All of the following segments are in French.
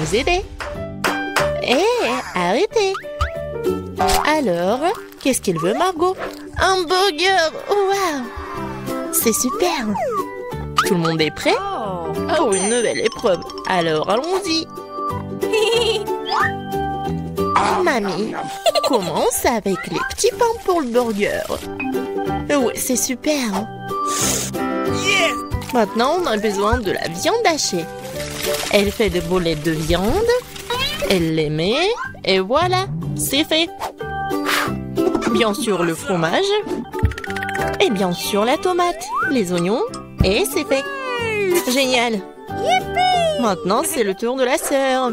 vous aider. Hé, arrêtez. Alors, qu'est-ce qu'il veut, Margot? Un burger! Waouh! C'est super! Tout le monde est prêt? Oh, une nouvelle épreuve. Alors, allons-y. Mamie, commence avec les petits pains pour le burger. Oui, c'est super. Maintenant, on a besoin de la viande hachée. Elle fait des boulettes de viande. Elle les met. Et voilà, c'est fait. Bien sûr, le fromage. Et bien sûr, la tomate, les oignons. Et c'est fait. Génial. Maintenant, c'est le tour de la sœur.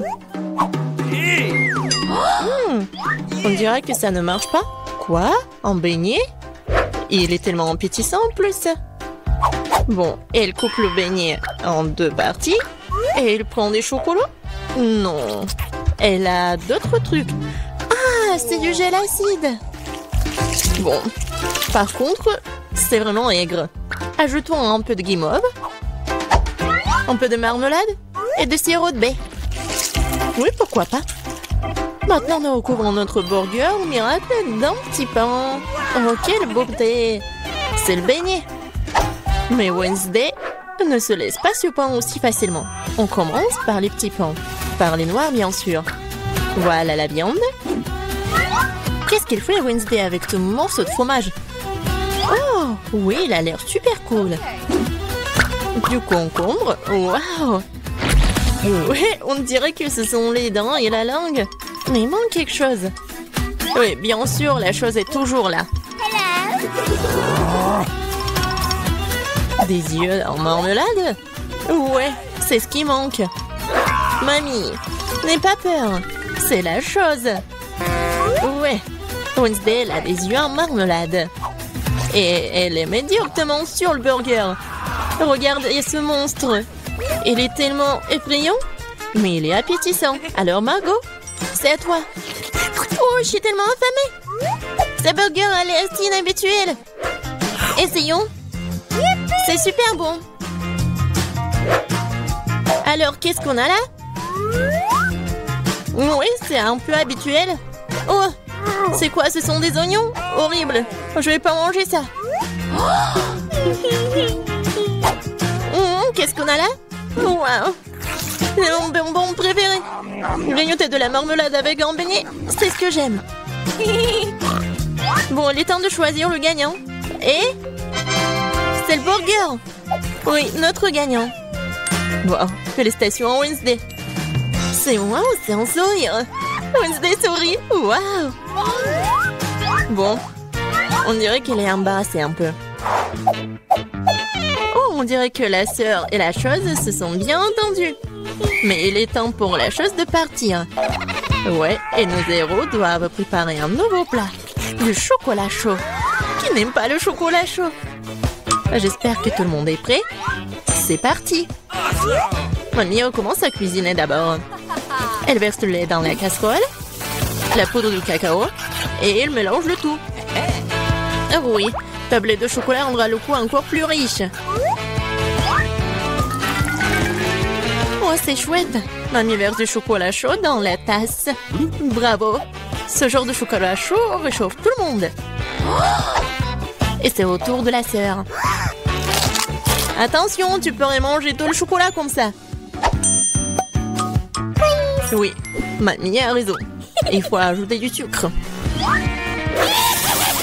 On dirait que ça ne marche pas. Quoi? Un beignet? Il est tellement appétissant en plus. Bon, elle coupe le beignet en 2 parties. Et elle prend des chocolats? Non. Elle a d'autres trucs. Ah, c'est du gel acide. Bon, par contre, c'est vraiment aigre. Ajoutons un peu de guimauve. Un peu de marmelade. Et de sirop de baie. Oui, pourquoi pas. Maintenant, nous recouvrons notre burger au miracle d'un petit pain. Oh, quelle beauté! C'est le beignet. Mais Wednesday ne se laisse pas surprendre aussi facilement. On commence par les petits pains. Par les noirs, bien sûr. Voilà la viande. Qu'est-ce qu'il fait Wednesday avec ce morceau de fromage? Oh, oui, il a l'air super cool. Du concombre. Waouh! Oui, on dirait que ce sont les dents et la langue. Mais il manque quelque chose. Oui, bien sûr, la chose est toujours là. Des yeux en marmelade? Ouais, c'est ce qui manque. Mamie, n'aie pas peur. C'est la chose. Ouais, Wednesday elle a des yeux en marmelade. Et elle les met directement sur le burger. Regardez ce monstre. Il est tellement effrayant, mais il est appétissant. Alors Margot, c'est à toi. Oh, je suis tellement affamée. Ce burger a l'air si inhabituel. Essayons. C'est super bon. Alors, qu'est-ce qu'on a là? Oui, c'est un peu habituel. Oh, c'est quoi? Ce sont des oignons? Horrible. Je vais pas manger ça. Qu'est-ce qu'on a là? Wow. C'est mon bonbon préféré. Grignoter de la marmelade avec un beignet, c'est ce que j'aime. Bon, il est temps de choisir le gagnant. Et c'est le burger. Oui, notre gagnant. Wow, félicitations à Wednesday. C'est moi ou c'est un sourire? Wednesday sourit. Wow. Bon, on dirait qu'elle est embarrassée un peu. Oh, on dirait que la sœur et la chose se sont bien entendues. Mais il est temps pour la chose de partir. Ouais, et nos héros doivent préparer un nouveau plat. Du chocolat chaud. Qui n'aime pas le chocolat chaud? J'espère que tout le monde est prêt. C'est parti. Mamie commence à cuisiner d'abord. Elle verse le lait dans la casserole, la poudre de cacao, et elle mélange le tout. Ah oui, tablette de chocolat rendra le goût encore plus riche. Oh, c'est chouette. Mamie verse du chocolat chaud dans la tasse. Bravo. Ce genre de chocolat chaud réchauffe tout le monde. Et c'est au tour de la sœur. Attention, tu pourrais manger tout le chocolat comme ça. Oui, mamie a raison. Il faut ajouter du sucre.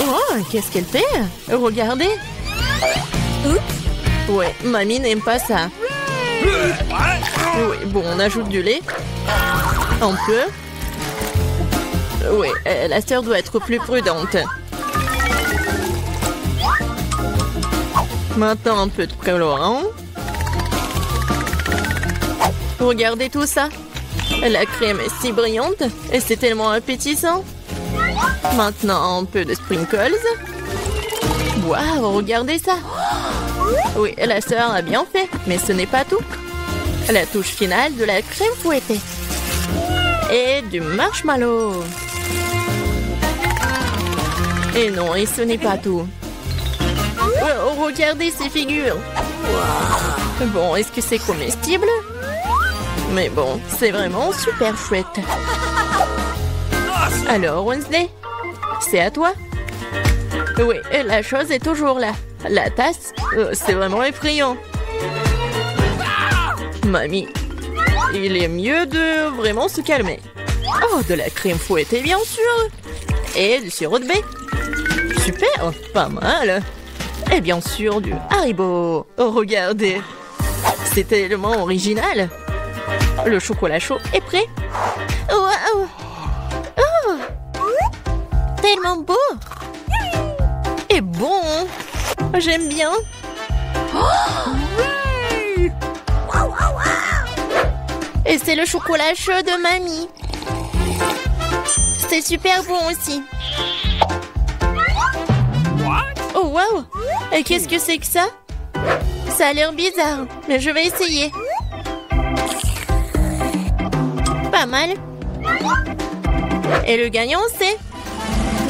Oh, qu'est-ce qu'elle fait? Regardez. Ouais, mamie n'aime pas ça. Oui, bon, on ajoute du lait. Un peu. Oui, la sœur doit être plus prudente. Maintenant, un peu de colorant. Regardez tout ça. La crème est si brillante et c'est tellement appétissant. Maintenant, un peu de sprinkles. Waouh, regardez ça. Oui, la sœur a bien fait, mais ce n'est pas tout. La touche finale de la crème fouettée. Et du marshmallow. Et non, et ce n'est pas tout. Oh, regardez ces figures. Bon, est-ce que c'est comestible? Mais bon, c'est vraiment super chouette. Alors, Wednesday, c'est à toi. Oui, et la chose est toujours là. La tasse, c'est vraiment effrayant. Mamie, il est mieux de vraiment se calmer. Oh, de la crème fouettée, bien sûr. Et du sirop de baie. Super, pas mal. Et bien sûr, du Haribo. Oh, regardez. C'est tellement original. Le chocolat chaud est prêt. Waouh! Oh! Tellement beau! Et bon! J'aime bien! Et c'est le chocolat chaud de mamie. C'est super bon aussi. Oh waouh! Et qu'est-ce que c'est que ça? Ça a l'air bizarre, mais je vais essayer. Pas mal. Et le gagnant, c'est...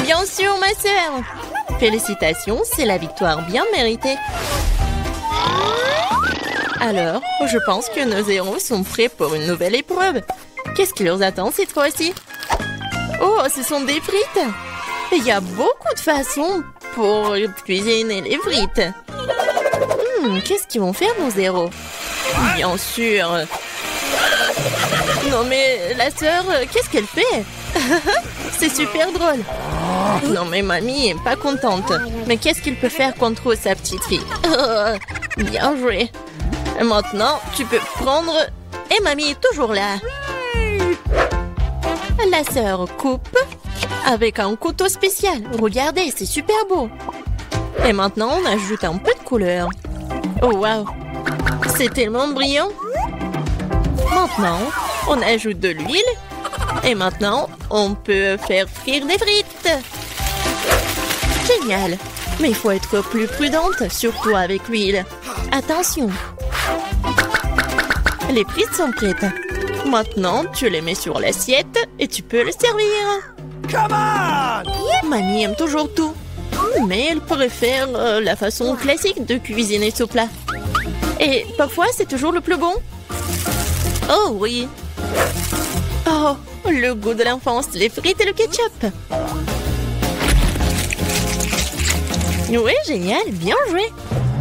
Bien sûr, ma sœur. Félicitations, c'est la victoire bien méritée. Alors, je pense que nos héros sont prêts pour une nouvelle épreuve. Qu'est-ce qui leur attend cette fois-ci? Oh, ce sont des frites. Il y a beaucoup de façons pour cuisiner les frites. Qu'est-ce qu'ils vont faire, nos héros? Bien sûr. Non mais, la sœur, qu'est-ce qu'elle fait? C'est super drôle. Non mais mamie est pas contente. Mais qu'est-ce qu'il peut faire contre sa petite fille? Bien joué. Maintenant, tu peux prendre... Et mamie est toujours là. La sœur coupe avec un couteau spécial. Regardez, c'est super beau. Et maintenant, on ajoute un peu de couleur. Oh waouh, c'est tellement brillant. Maintenant, on ajoute de l'huile. Et maintenant, on peut faire frire des frites. Génial. Mais il faut être plus prudente, surtout avec l'huile. Attention. Les frites sont prêtes. Maintenant, tu les mets sur l'assiette et tu peux les servir. Come on! Mamie aime toujours tout. Mais elle préfère la façon classique de cuisiner ce plat. Et parfois, c'est toujours le plus bon. Oh oui. Oh, le goût de l'enfance, les frites et le ketchup. Oui, génial, bien joué.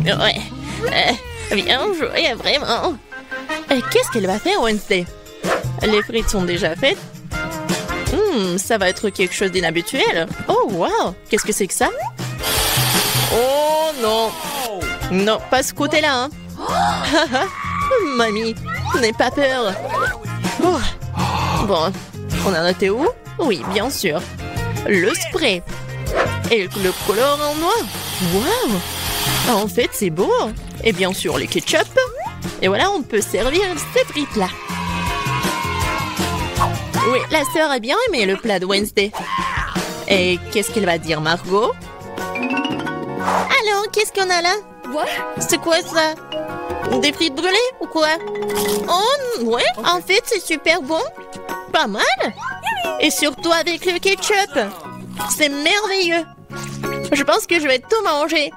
Ouais, bien joué, vraiment. Qu'est-ce qu'elle va faire, Wednesday? Les frites sont déjà faites. Ça va être quelque chose d'inhabituel. Oh, wow, qu'est-ce que c'est que ça? Oh non. Non, pas ce côté-là. Hein. Mamie, n'aie pas peur. Oh. Bon, on en était où? Oui, bien sûr. Le spray. Et le color en noir. Waouh! En fait, c'est beau. Et bien sûr, les ketchup. Et voilà, on peut servir ces frites-là. Oui, la sœur a bien aimé le plat de Wednesday. Et qu'est-ce qu'elle va dire, Margot? Alors, qu'est-ce qu'on a là? C'est quoi ça? Des frites brûlées ou quoi? Oh, ouais, en fait, c'est super bon. Pas mal. Et surtout avec le ketchup. C'est merveilleux. Je pense que je vais tout manger.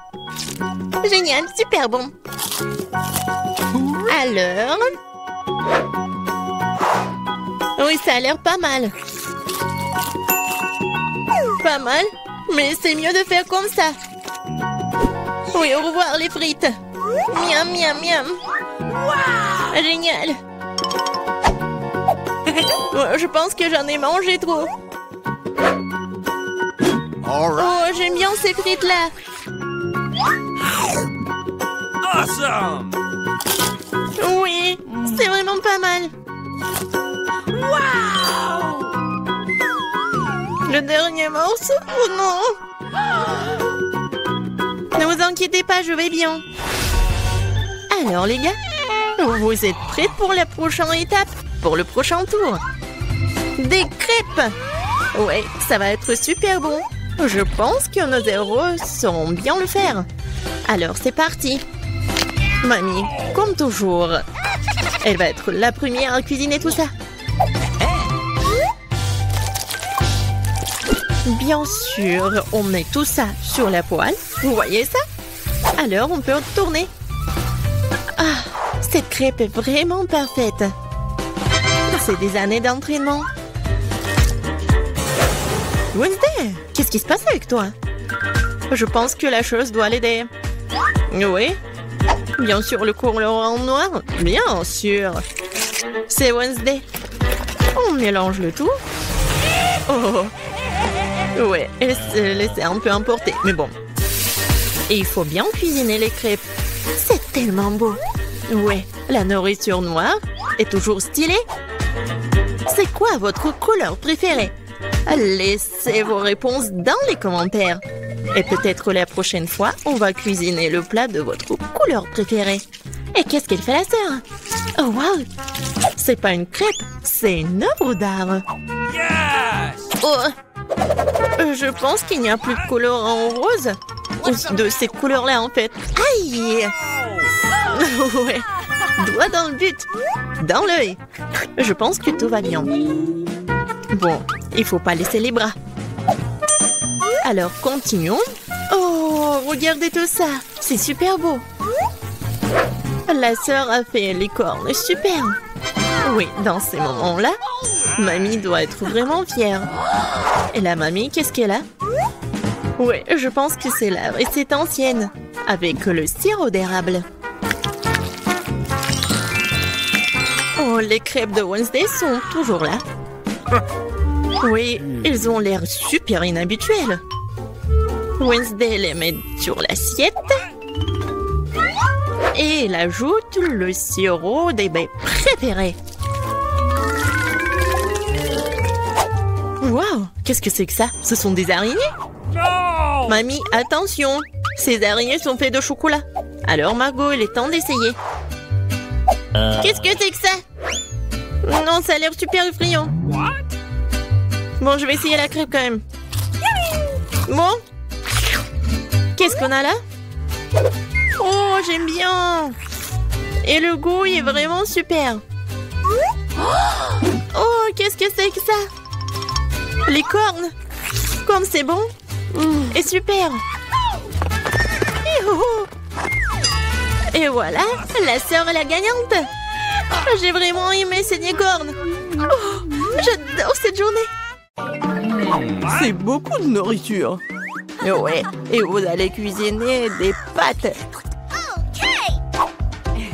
Génial, super bon. Alors... Oui, ça a l'air pas mal. Pas mal, mais c'est mieux de faire comme ça. Oui, au revoir les frites. Miam, miam, miam. Wow. Génial. Je pense que j'en ai mangé trop. Oh, j'aime bien ces frites-là. Awesome! Oui, c'est vraiment pas mal. Wow! Le dernier morceau? Oh non! Ne vous inquiétez pas, je vais bien. Alors les gars, vous êtes prêts pour la prochaine étape? Pour le prochain tour? Des crêpes! Ouais, ça va être super bon. Je pense que nos héros sauront bien le faire. Alors c'est parti. Mamie, comme toujours, elle va être la première à cuisiner tout ça. Bien sûr, on met tout ça sur la poêle. Vous voyez ça? Alors, on peut tourner. Ah, cette crêpe est vraiment parfaite. C'est des années d'entraînement. Wednesday, qu'est-ce qui se passe avec toi? Je pense que la chose doit l'aider. Oui. Bien sûr, le colorant noir. Bien sûr. C'est Wednesday. On mélange le tout. Oh. Ouais, elle s'est laissée un peu emporter. Mais bon. Et il faut bien cuisiner les crêpes. C'est tellement beau. Ouais, la nourriture noire est toujours stylée. C'est quoi votre couleur préférée? Laissez vos réponses dans les commentaires. Et peut-être la prochaine fois, on va cuisiner le plat de votre couleur préférée. Et qu'est-ce qu'elle fait la sœur? Oh wow! C'est pas une crêpe, c'est une œuvre d'art. Yes! Oh! Je pense qu'il n'y a plus de colorant rose. Ou de cette couleur-là en fait. Aïe! Ouais. Doigt dans le but. Dans l'œil. Je pense que tout va bien. Bon, il faut pas laisser les bras. Alors, continuons. Oh, regardez tout ça. C'est super beau. La sœur a fait les cornes. Super. Oui, dans ces moments-là, mamie doit être vraiment fière. Et la mamie, qu'est-ce qu'elle a? Oui, je pense que c'est la recette ancienne. Avec le sirop d'érable. Oh, les crêpes de Wednesday sont toujours là. Oui, ils ont l'air super inhabituels. Wednesday les met sur l'assiette. Et elle ajoute le sirop des baies préférés. Waouh, qu'est-ce que c'est que ça? Ce sont des araignées? No! Mamie, attention! Ces araignées sont faites de chocolat. Alors Margot, il est temps d'essayer. Qu'est-ce que c'est que ça? Non, ça a l'air super effrayant. What? Bon, je vais essayer la crêpe quand même. Bon. Qu'est-ce qu'on a là? Oh, j'aime bien. Et le goût est vraiment super. Oh, qu'est-ce que c'est que ça? Les cornes. Comme c'est bon. Et super. Et voilà, la sœur est la gagnante. J'ai vraiment aimé ces cornes. Oh, j'adore cette journée. C'est beaucoup de nourriture. Ouais, et vous allez cuisiner des pâtes.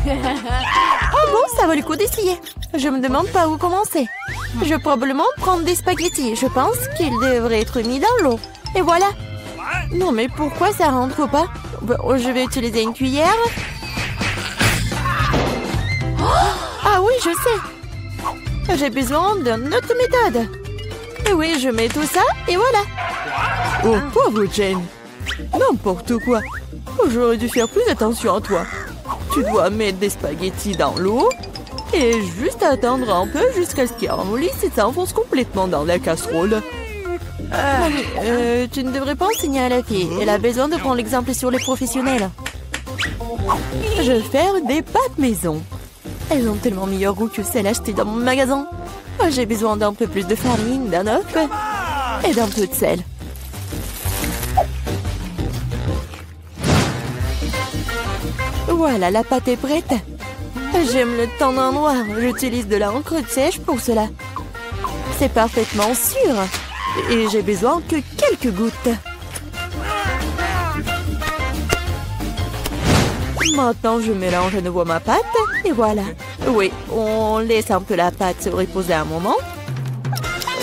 Oh bon, ça vaut le coup d'essayer. Je me demande pas où commencer. Je vais probablement prendre des spaghettis. Je pense qu'ils devraient être mis dans l'eau. Et voilà. Non, mais pourquoi ça rentre pas? Bon, je vais utiliser une cuillère. Ah oui, je sais. J'ai besoin d'une autre méthode. Et oui, je mets tout ça et voilà. Oh, pauvre Jane. N'importe quoi. J'aurais dû faire plus attention à toi. Tu dois mettre des spaghettis dans l'eau et juste attendre un peu jusqu'à ce qu'ils ramollissent et s'enfonce complètement dans la casserole. Tu ne devrais pas enseigner à la fille. Elle a besoin de prendre l'exemple sur les professionnels. Je vais faire des pâtes maison. Elles ont tellement meilleur goût que celles achetées dans mon magasin. J'ai besoin d'un peu plus de farine, d'un œuf et d'un peu de sel. Voilà, la pâte est prête. J'aime le teint d'un noir. J'utilise de l'encre sèche pour cela. C'est parfaitement sûr. Et j'ai besoin que quelques gouttes. Maintenant, je mélange à nouveau ma pâte. Et voilà. Oui, on laisse un peu la pâte se reposer un moment.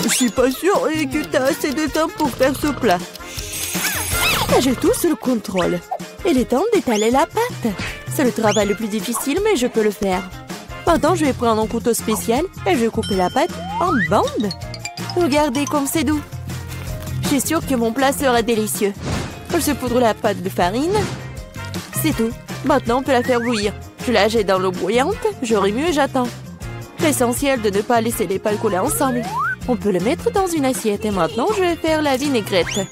Je suis pas sûre que tu as assez de temps pour faire ce plat. J'ai tout sous le contrôle. Il est temps d'étaler la pâte. C'est le travail le plus difficile, mais je peux le faire. Maintenant, je vais prendre un couteau spécial et je vais couper la pâte en bandes. Regardez comme c'est doux. Je suis sûre que mon plat sera délicieux. Je saupoudre la pâte de farine. C'est tout. Maintenant, on peut la faire bouillir. Je la jette dans l'eau bouillante. Je remue et j'attends. L'essentiel de ne pas laisser les pâtes coller ensemble. On peut le mettre dans une assiette. Et maintenant, je vais faire la vinaigrette.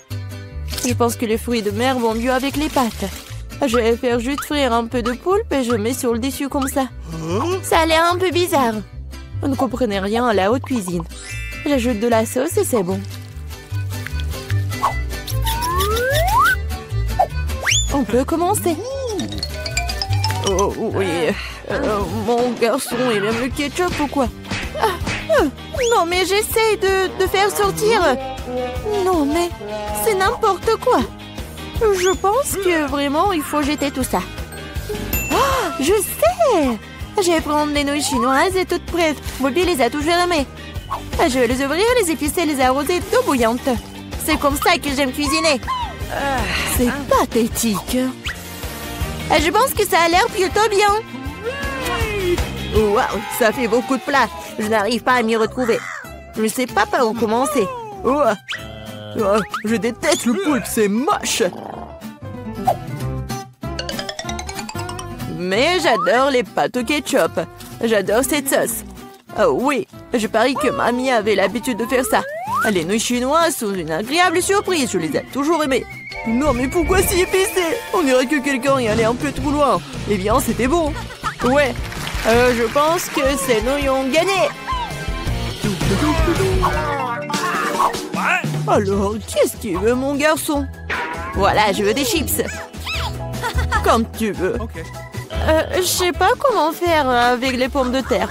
Je pense que les fruits de mer vont mieux avec les pâtes. Je vais faire juste frire un peu de poulpe et je mets sur le dessus comme ça. Ça a l'air un peu bizarre. Vous ne comprenez rien à la haute cuisine. J'ajoute de la sauce et c'est bon. On peut commencer. Oh oui. Mon garçon, il aime le ketchup ou quoi? Non, mais j'essaie de faire sortir. Non, mais c'est n'importe quoi. Je pense que vraiment, il faut jeter tout ça. Oh, je sais! Je vais prendre les nouilles chinoises et toutes prêtes. Bobby les a toujours aimées. Je vais les ouvrir, les épicer, les arroser d'eau bouillante. C'est comme ça que j'aime cuisiner. C'est pathétique. Je pense que ça a l'air plutôt bien. Waouh, ça fait beaucoup de plats. Je n'arrive pas à m'y retrouver. Je ne sais pas par où commencer. Oh, je déteste le poulpe, c'est moche. Mais j'adore les pâtes au ketchup. J'adore cette sauce. Oh oui, je parie que mamie avait l'habitude de faire ça. Les nouilles chinoises sont une agréable surprise. Je les ai toujours aimées. Non, mais pourquoi si épicé? On dirait que quelqu'un y allait un peu trop loin. Eh bien, c'était bon. Ouais, je pense que ces nouilles ont gagné. Alors, qu'est-ce qu'il veut, mon garçon? Voilà, je veux des chips. Comme tu veux. Je sais pas comment faire avec les pommes de terre.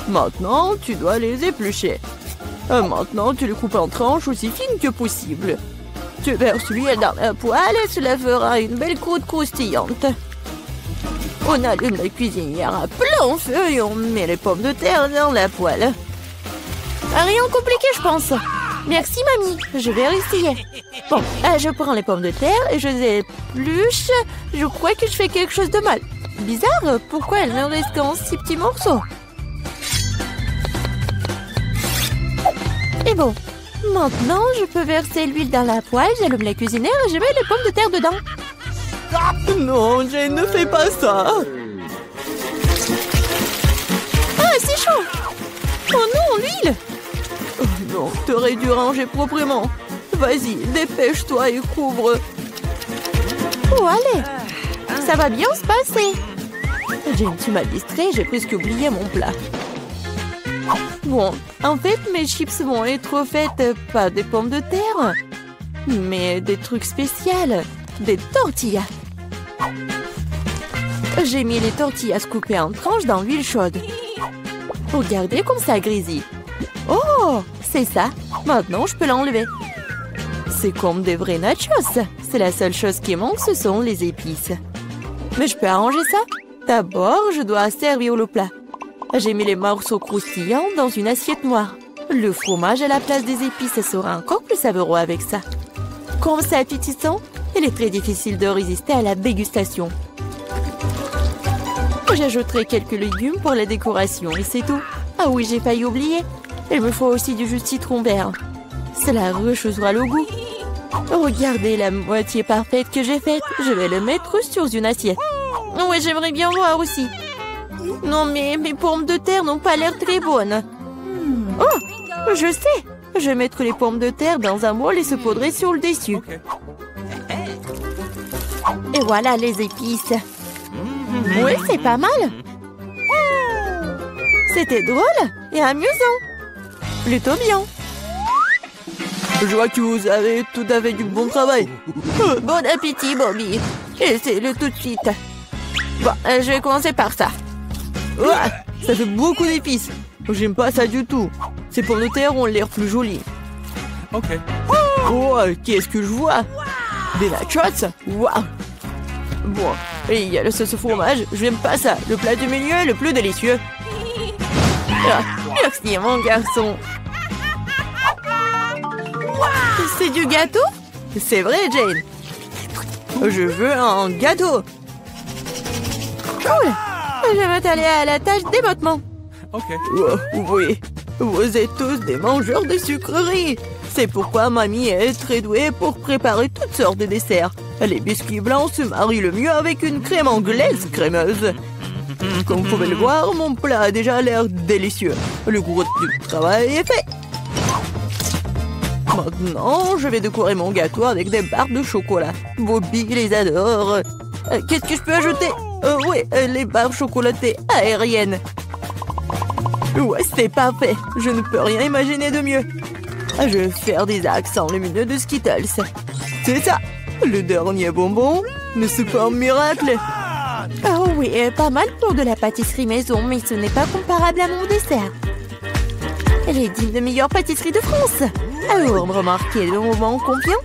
Maintenant, tu dois les éplucher. Maintenant, tu les coupes en tranches aussi fines que possible. Tu verses l'huile dans la poêle et cela fera une belle croûte croustillante. On allume la cuisinière à plein feu et on met les pommes de terre dans la poêle. Rien compliqué, je pense. Merci, mamie. Je vais essayer. Bon, je prends les pommes de terre et je les épluche. Je crois que je fais quelque chose de mal. Bizarre, pourquoi elles ne restent qu'en 6 petits morceaux? Et bon, maintenant je peux verser l'huile dans la poêle, j'allume la cuisinière et je mets les pommes de terre dedans. Non, Jane, ne fais pas ça. Ah, c'est chaud. Oh non, l'huile. Oh non, t'aurais dû ranger proprement. Vas-y, dépêche-toi et couvre. Oh, allez. Ça va bien se passer. Jane, tu m'as distrait, j'ai presque oublié mon plat. Bon, en fait, mes chips vont être faites pas des pommes de terre, mais des trucs spéciaux, des tortillas. J'ai mis les tortillas coupées en tranches dans l'huile chaude. Regardez comme ça grésille. Oh, c'est ça. Maintenant, je peux l'enlever. C'est comme des vrais nachos. C'est la seule chose qui manque, ce sont les épices. Mais je peux arranger ça. D'abord, je dois servir le plat. J'ai mis les morceaux croustillants dans une assiette noire. Le fromage à la place des épices sera encore plus savoureux avec ça. Comme c'est appétissant, il est très difficile de résister à la dégustation. J'ajouterai quelques légumes pour la décoration et c'est tout. Ah oui, j'ai failli oublier. Il me faut aussi du jus de citron vert. Cela rechauffera le goût. Regardez la moitié parfaite que j'ai faite. Je vais le mettre sur une assiette. Oui, j'aimerais bien voir aussi. Non, mais mes pommes de terre n'ont pas l'air très bonnes. Oh, je sais. Je vais mettre les pommes de terre dans un bol et saupoudrer sur le dessus. Et voilà les épices. Oui, c'est pas mal. C'était drôle et amusant. Plutôt bien. Je vois que vous avez tout à fait du bon travail. Bon appétit, Bobby. Essaye-le tout de suite. Bon, je vais commencer par ça. Ouah, ça fait beaucoup d'épices. J'aime pas ça du tout. Ces pommes de terre ont l'air plus jolies. Ok. Oh, qu'est-ce que je vois? Des nachos? Waouh. Bon, et il y a le sauce au fromage. Je n'aime pas ça. Le plat du milieu est le plus délicieux. Ah, merci, mon garçon. C'est du gâteau? C'est vrai, Jane. Je veux un gâteau. Cool. Je vais m'atteler à la tâche d'émottement. Ok. Oh, oui, vous êtes tous des mangeurs de sucreries. C'est pourquoi mamie est très douée pour préparer toutes sortes de desserts. Les biscuits blancs se marient le mieux avec une crème anglaise crémeuse. Comme vous pouvez le voir, mon plat a déjà l'air délicieux. Le gros du travail est fait. Maintenant, je vais décorer mon gâteau avec des barres de chocolat. Bobby les adore. Qu'est-ce que je peux ajouter? Oui, les barres chocolatées aériennes. Ouais, c'est parfait. Je ne peux rien imaginer de mieux. Je vais faire des accents lumineux de Skittles. C'est ça. Le dernier bonbon, n'est-ce pas un miracle? Oh oui, pas mal pour de la pâtisserie maison, mais ce n'est pas comparable à mon dessert. Elle est digne de meilleure pâtisserie de France. Alors, remarquez le moment confiant.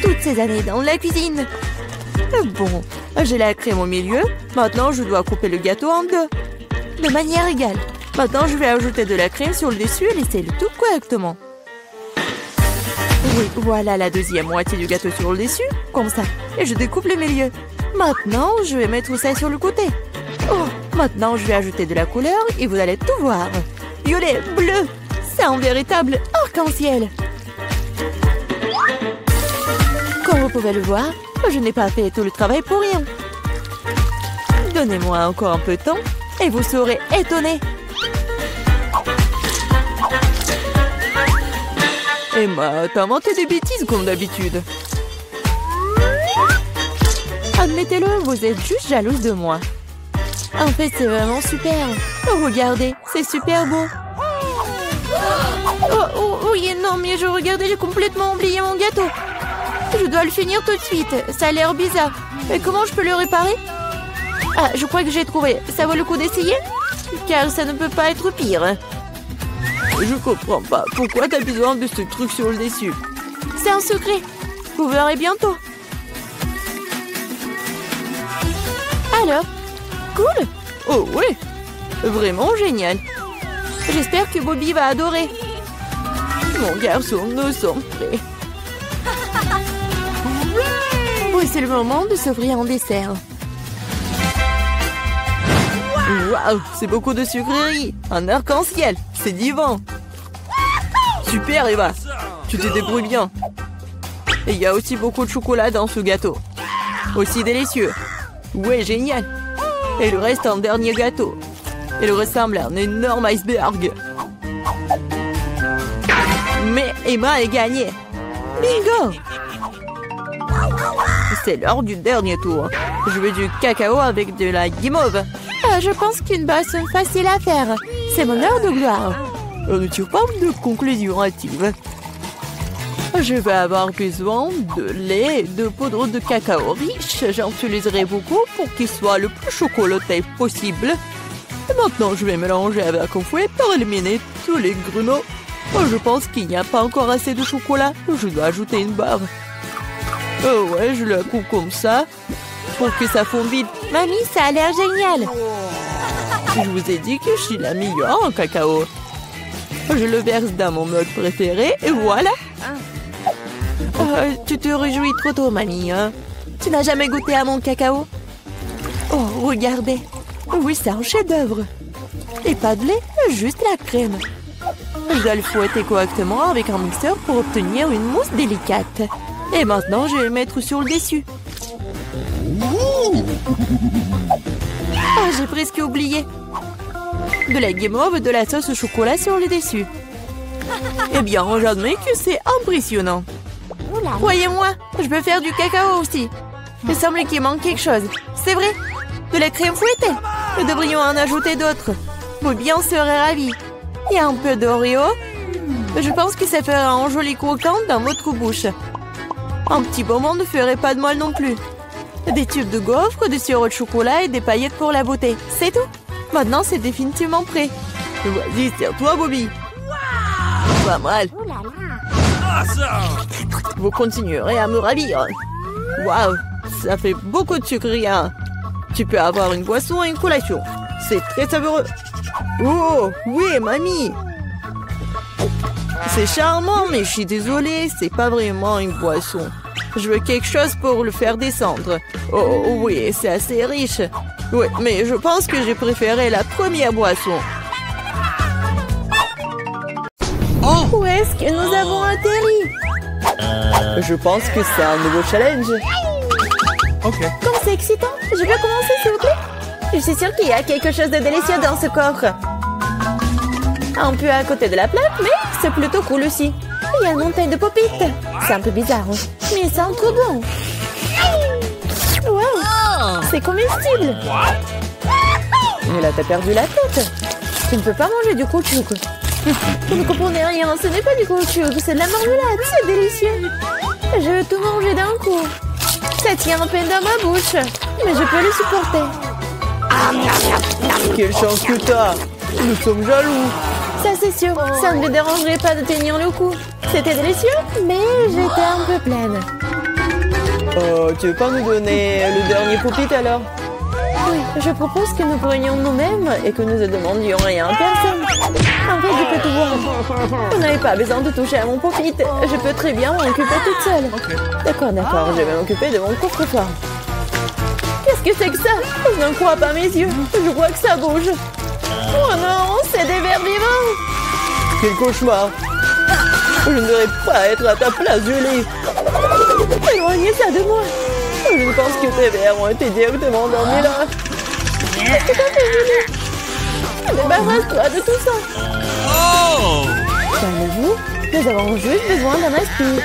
Toutes ces années dans la cuisine. Bon, j'ai la crème au milieu. Maintenant, je dois couper le gâteau en deux. De manière égale. Maintenant, je vais ajouter de la crème sur le dessus et laisser le tout correctement. Oui, voilà la deuxième moitié du gâteau sur le dessus. Comme ça. Et je découpe le milieu. Maintenant, je vais mettre ça sur le côté. Oh, maintenant, je vais ajouter de la couleur et vous allez tout voir. Violet, bleu. C'est un véritable arc-en-ciel. Comme vous pouvez le voir, je n'ai pas fait tout le travail pour rien. Donnez-moi encore un peu de temps et vous serez étonnés. Emma, t'as inventé des bêtises comme d'habitude. Admettez-le, vous êtes juste jalouse de moi. En fait, c'est vraiment super. Oh, regardez, c'est super beau. Oh, oui, non, mais je regardais, j'ai complètement oublié mon gâteau. Je dois le finir tout de suite. Ça a l'air bizarre. Mais comment je peux le réparer? Ah, je crois que j'ai trouvé. Ça vaut le coup d'essayer? Car ça ne peut pas être pire. Je comprends pas. Pourquoi t'as besoin de ce truc sur le dessus? C'est un secret. Vous verrez bientôt. Alors? Cool? Oh ouais. Vraiment génial. J'espère que Bobby va adorer. Mon garçon, nous sommes prêts. Oui, c'est le moment de s'offrir un dessert. Waouh, c'est beaucoup de sucreries. Un arc-en-ciel, c'est divin. Super, Eva. Tu te débrouilles bien. Et il y a aussi beaucoup de chocolat dans ce gâteau. Aussi délicieux. Ouais, génial. Et le reste, un dernier gâteau. Il ressemble à un énorme iceberg. Mais Emma a gagné. Bingo! C'est l'heure du dernier tour. Je veux du cacao avec de la guimauve. Je pense qu'une boisson facile à faire. C'est mon heure de gloire. On ne tire pas de conclusion hâtive. Je vais avoir besoin de lait et de poudre de cacao riche. J'en utiliserai beaucoup pour qu'il soit le plus chocolaté possible. Et maintenant, je vais mélanger avec un fouet pour éliminer tous les grumeaux. Je pense qu'il n'y a pas encore assez de chocolat. Je dois ajouter une barre. Oh ouais, je la coupe comme ça pour que ça fonde vite. Mamie, ça a l'air génial. Je vous ai dit que je suis la meilleure en cacao. Je le verse dans mon mug préféré et voilà. Tu te réjouis trop tôt, mamie. Hein? Tu n'as jamais goûté à mon cacao? Oh, regardez. Oui, c'est un chef-d'œuvre. Et pas de lait, juste la crème. Je dois le fouetter correctement avec un mixeur pour obtenir une mousse délicate. Et maintenant, je vais le mettre sur le dessus. J'ai presque oublié. De la guimauve, de la sauce au chocolat sur le dessus. Eh bien, j'admets que c'est impressionnant. Croyez-moi, je peux faire du cacao aussi. Il semble qu'il manque quelque chose. C'est vrai, de la crème fouettée. Nous devrions en ajouter d'autres. Bobby en serait ravi. Il y a un peu d'Oreo. Je pense que ça fera un joli croquant dans votre bouche. Un petit bonbon ne ferait pas de mal non plus. Des tubes de gaufres, du sirop de chocolat et des paillettes pour la beauté. C'est tout. Maintenant, c'est définitivement prêt. Vas-y, serre-toi, Bobby. Pas mal. Vous continuerez à me ravir. Waouh, ça fait beaucoup de sucreries. Hein. Tu peux avoir une boisson et une collation. C'est très savoureux. Oh, oui, mamie. C'est charmant, mais je suis désolée, c'est pas vraiment une boisson. Je veux quelque chose pour le faire descendre. Oh, oui, c'est assez riche. Oui, mais je pense que j'ai préféré la première boisson. Oh! Où est-ce que nous avons atterri? Je pense que c'est un nouveau challenge. Ok. Comme c'est excitant, je peux commencer, s'il vous plaît? Je suis sûre qu'il y a quelque chose de délicieux dans ce coffre. Un peu à côté de la plaque, mais c'est plutôt cool aussi. Il y a une montagne de pop-it. C'est un peu bizarre, hein? Mais ça sent trop bon. Wow, c'est comestible. Mais là, t'as perdu la tête. Tu ne peux pas manger du caoutchouc. Vous ne comprenez rien, ce n'est pas du caoutchouc, c'est de la marmelade, c'est délicieux. Je veux tout manger d'un coup. Ça tient à peine dans ma bouche, mais je peux le supporter. Quelle chance que t'as. Nous sommes jaloux. Ça c'est sûr, ça ne me dérangerait pas de tenir le coup. C'était délicieux, mais j'étais un peu pleine. Oh, tu veux pas nous donner le dernier poupit alors? Oui, je propose que nous prenions nous-mêmes et que nous ne demandions rien à personne. En fait, je peux tout voir. Vous n'avez pas besoin de toucher à mon poupit. Je peux très bien m'en occuper toute seule. D'accord, je vais m'occuper de mon coffre-fort. Qu'est-ce que c'est que ça? Je ne crois pas mes yeux. Je crois que ça bouge. Oh non, c'est des vers vivants. Quel cauchemar! Je ne devrais pas être à ta place, Julie. Éloignez ça de moi. Je ne pense que tes vers ont été directement endormis là. Tout à fait, Julie. Débarrasse-toi de tout ça. Oh! Calmez-vous, nous avons juste besoin d'un aspire.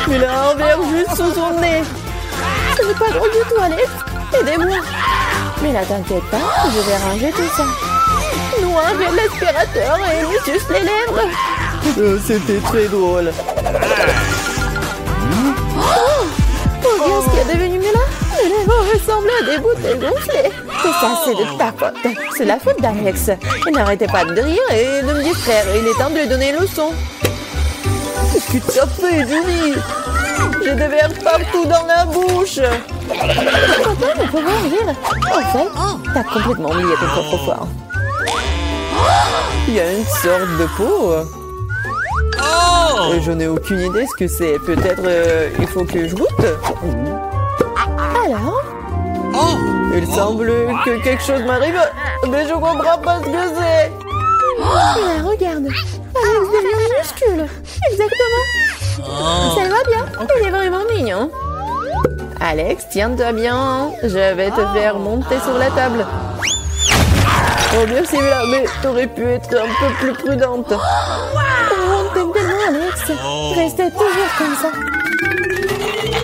Il a un verre juste sous son nez. Ce n'est pas drôle du tout, Alex. Aidez-moi. Mais là, t'inquiète pas, je vais ranger tout ça. Nous enlevons l'aspirateur et nous suce les lèvres. C'était très drôle. Oh, regarde ce qui est devenu là. Les lèvres ressemblent à des bouteilles gonflées. Tout ça, c'est de ta faute. C'est la faute d'Alex. Il n'arrêtait pas de rire et de me distraire. Il est temps de lui donner une leçon. Qu'est-ce que tu as fait, Julie? J'ai des vers partout dans la bouche. Pourquoi ne pouvons rire? En fait, t'as complètement oublié ton coffre-fort. Il y a une sorte de peau. Oh! Je n'ai aucune idée ce que c'est. Peut-être il faut que je goûte. Alors? Oh! Il semble que quelque chose m'arrive, mais je comprends pas ce que c'est. Là, regarde. Alex devient minuscule. Exactement. Ça va bien. Il est vraiment mignon. Alex, tiens-toi bien. Je vais te faire monter sur la table. Oh, merci, mais t'aurais pu être un peu plus prudente. On t'aime tellement, Alex. Restez toujours comme ça.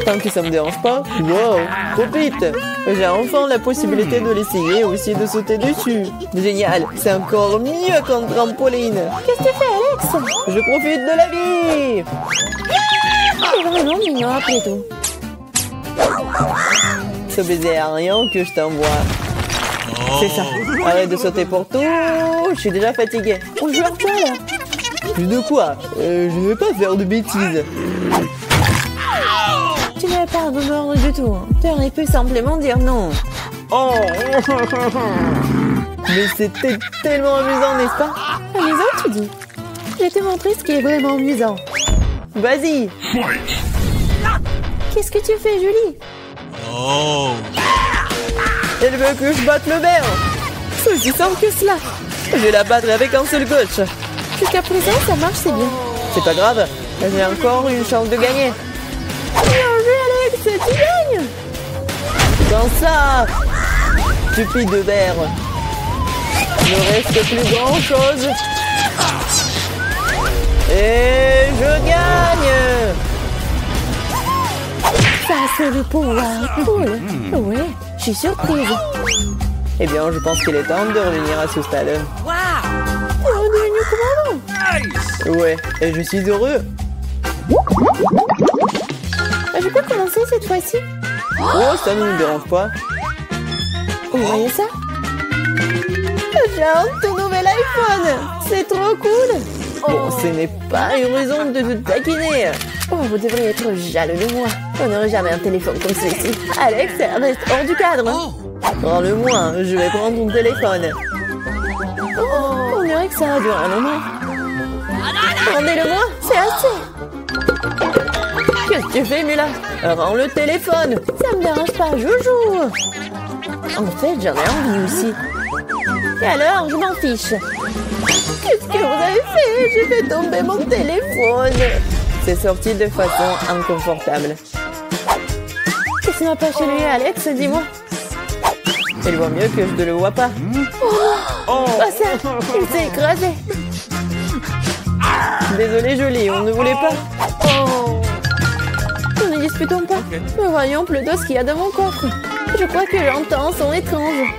Tant que ça me dérange pas. Wow, trop vite. J'ai enfin la possibilité de l'essayer et aussi de sauter dessus. Génial, c'est encore mieux qu'un trampoline. Qu'est-ce que tu fais, Alex? Je profite de la vie. C'est vraiment mignon après tout. Ce baiser aérien que je t'envoie. C'est ça. Arrête de sauter pour tout. Je suis déjà fatiguée. On joue à quoi, là? Plus de quoi? Je ne vais pas faire de bêtises. Tu n'avais pas à me mordre du tout. Tu aurais pu simplement dire non. Oh. Mais c'était tellement amusant, n'est-ce pas? Amusant, tu dis? Je vais te montrer ce qui est vraiment amusant. Vas-y. Qu'est-ce que tu fais, Julie? Oh! Elle veut que je batte le verre. C'est aussi simple que cela. Je vais la battre avec un seul coach. Jusqu'à présent, ça marche, c'est bien. C'est pas grave. J'ai encore une chance de gagner. Bien joué, Alex, tu gagnes. Dans ça, stupide de verre. Il ne reste plus grand chose. Et je gagne. Ça, c'est le pouvoir. Cool. Ouais, je suis surprise. Eh bien, je pense qu'il est temps de revenir à ce stade. T'es redevenu commandant. Ouais, et je suis heureux. Je peux commencer cette fois-ci? Oh, ça ne me dérange pas. Vous voyez ça? J'ai un tout nouvel iPhone. C'est trop cool. Bon, ce n'est pas une raison de te taquiner. Oh, vous devriez être jaloux de moi. On n'aurait jamais un téléphone comme celui-ci. Alex, reste hors du cadre. Prends-le-moi, je vais prendre ton téléphone. Oh, on dirait que ça a duré un moment. Rendez-le-moi, c'est assez. Qu'est-ce que tu fais, Mila? Rends le téléphone. Ça me dérange pas, joujou. En fait, j'en ai envie aussi. Et alors, je m'en fiche. Qu'est-ce que vous avez fait? J'ai fait tomber mon téléphone. C'est sorti de façon inconfortable. Qu'est-ce qui m'a pas chez lui, Alex? Dis-moi. Il vaut mieux que je ne le vois pas. Oh, pas ça. Il s'est écrasé. Désolé, Jolie, on ne voulait pas. Oh. Ne disputons pas. Mais voyons plutôt ce qu'il y a dans mon coffre. Je crois que j'entends un son étrange.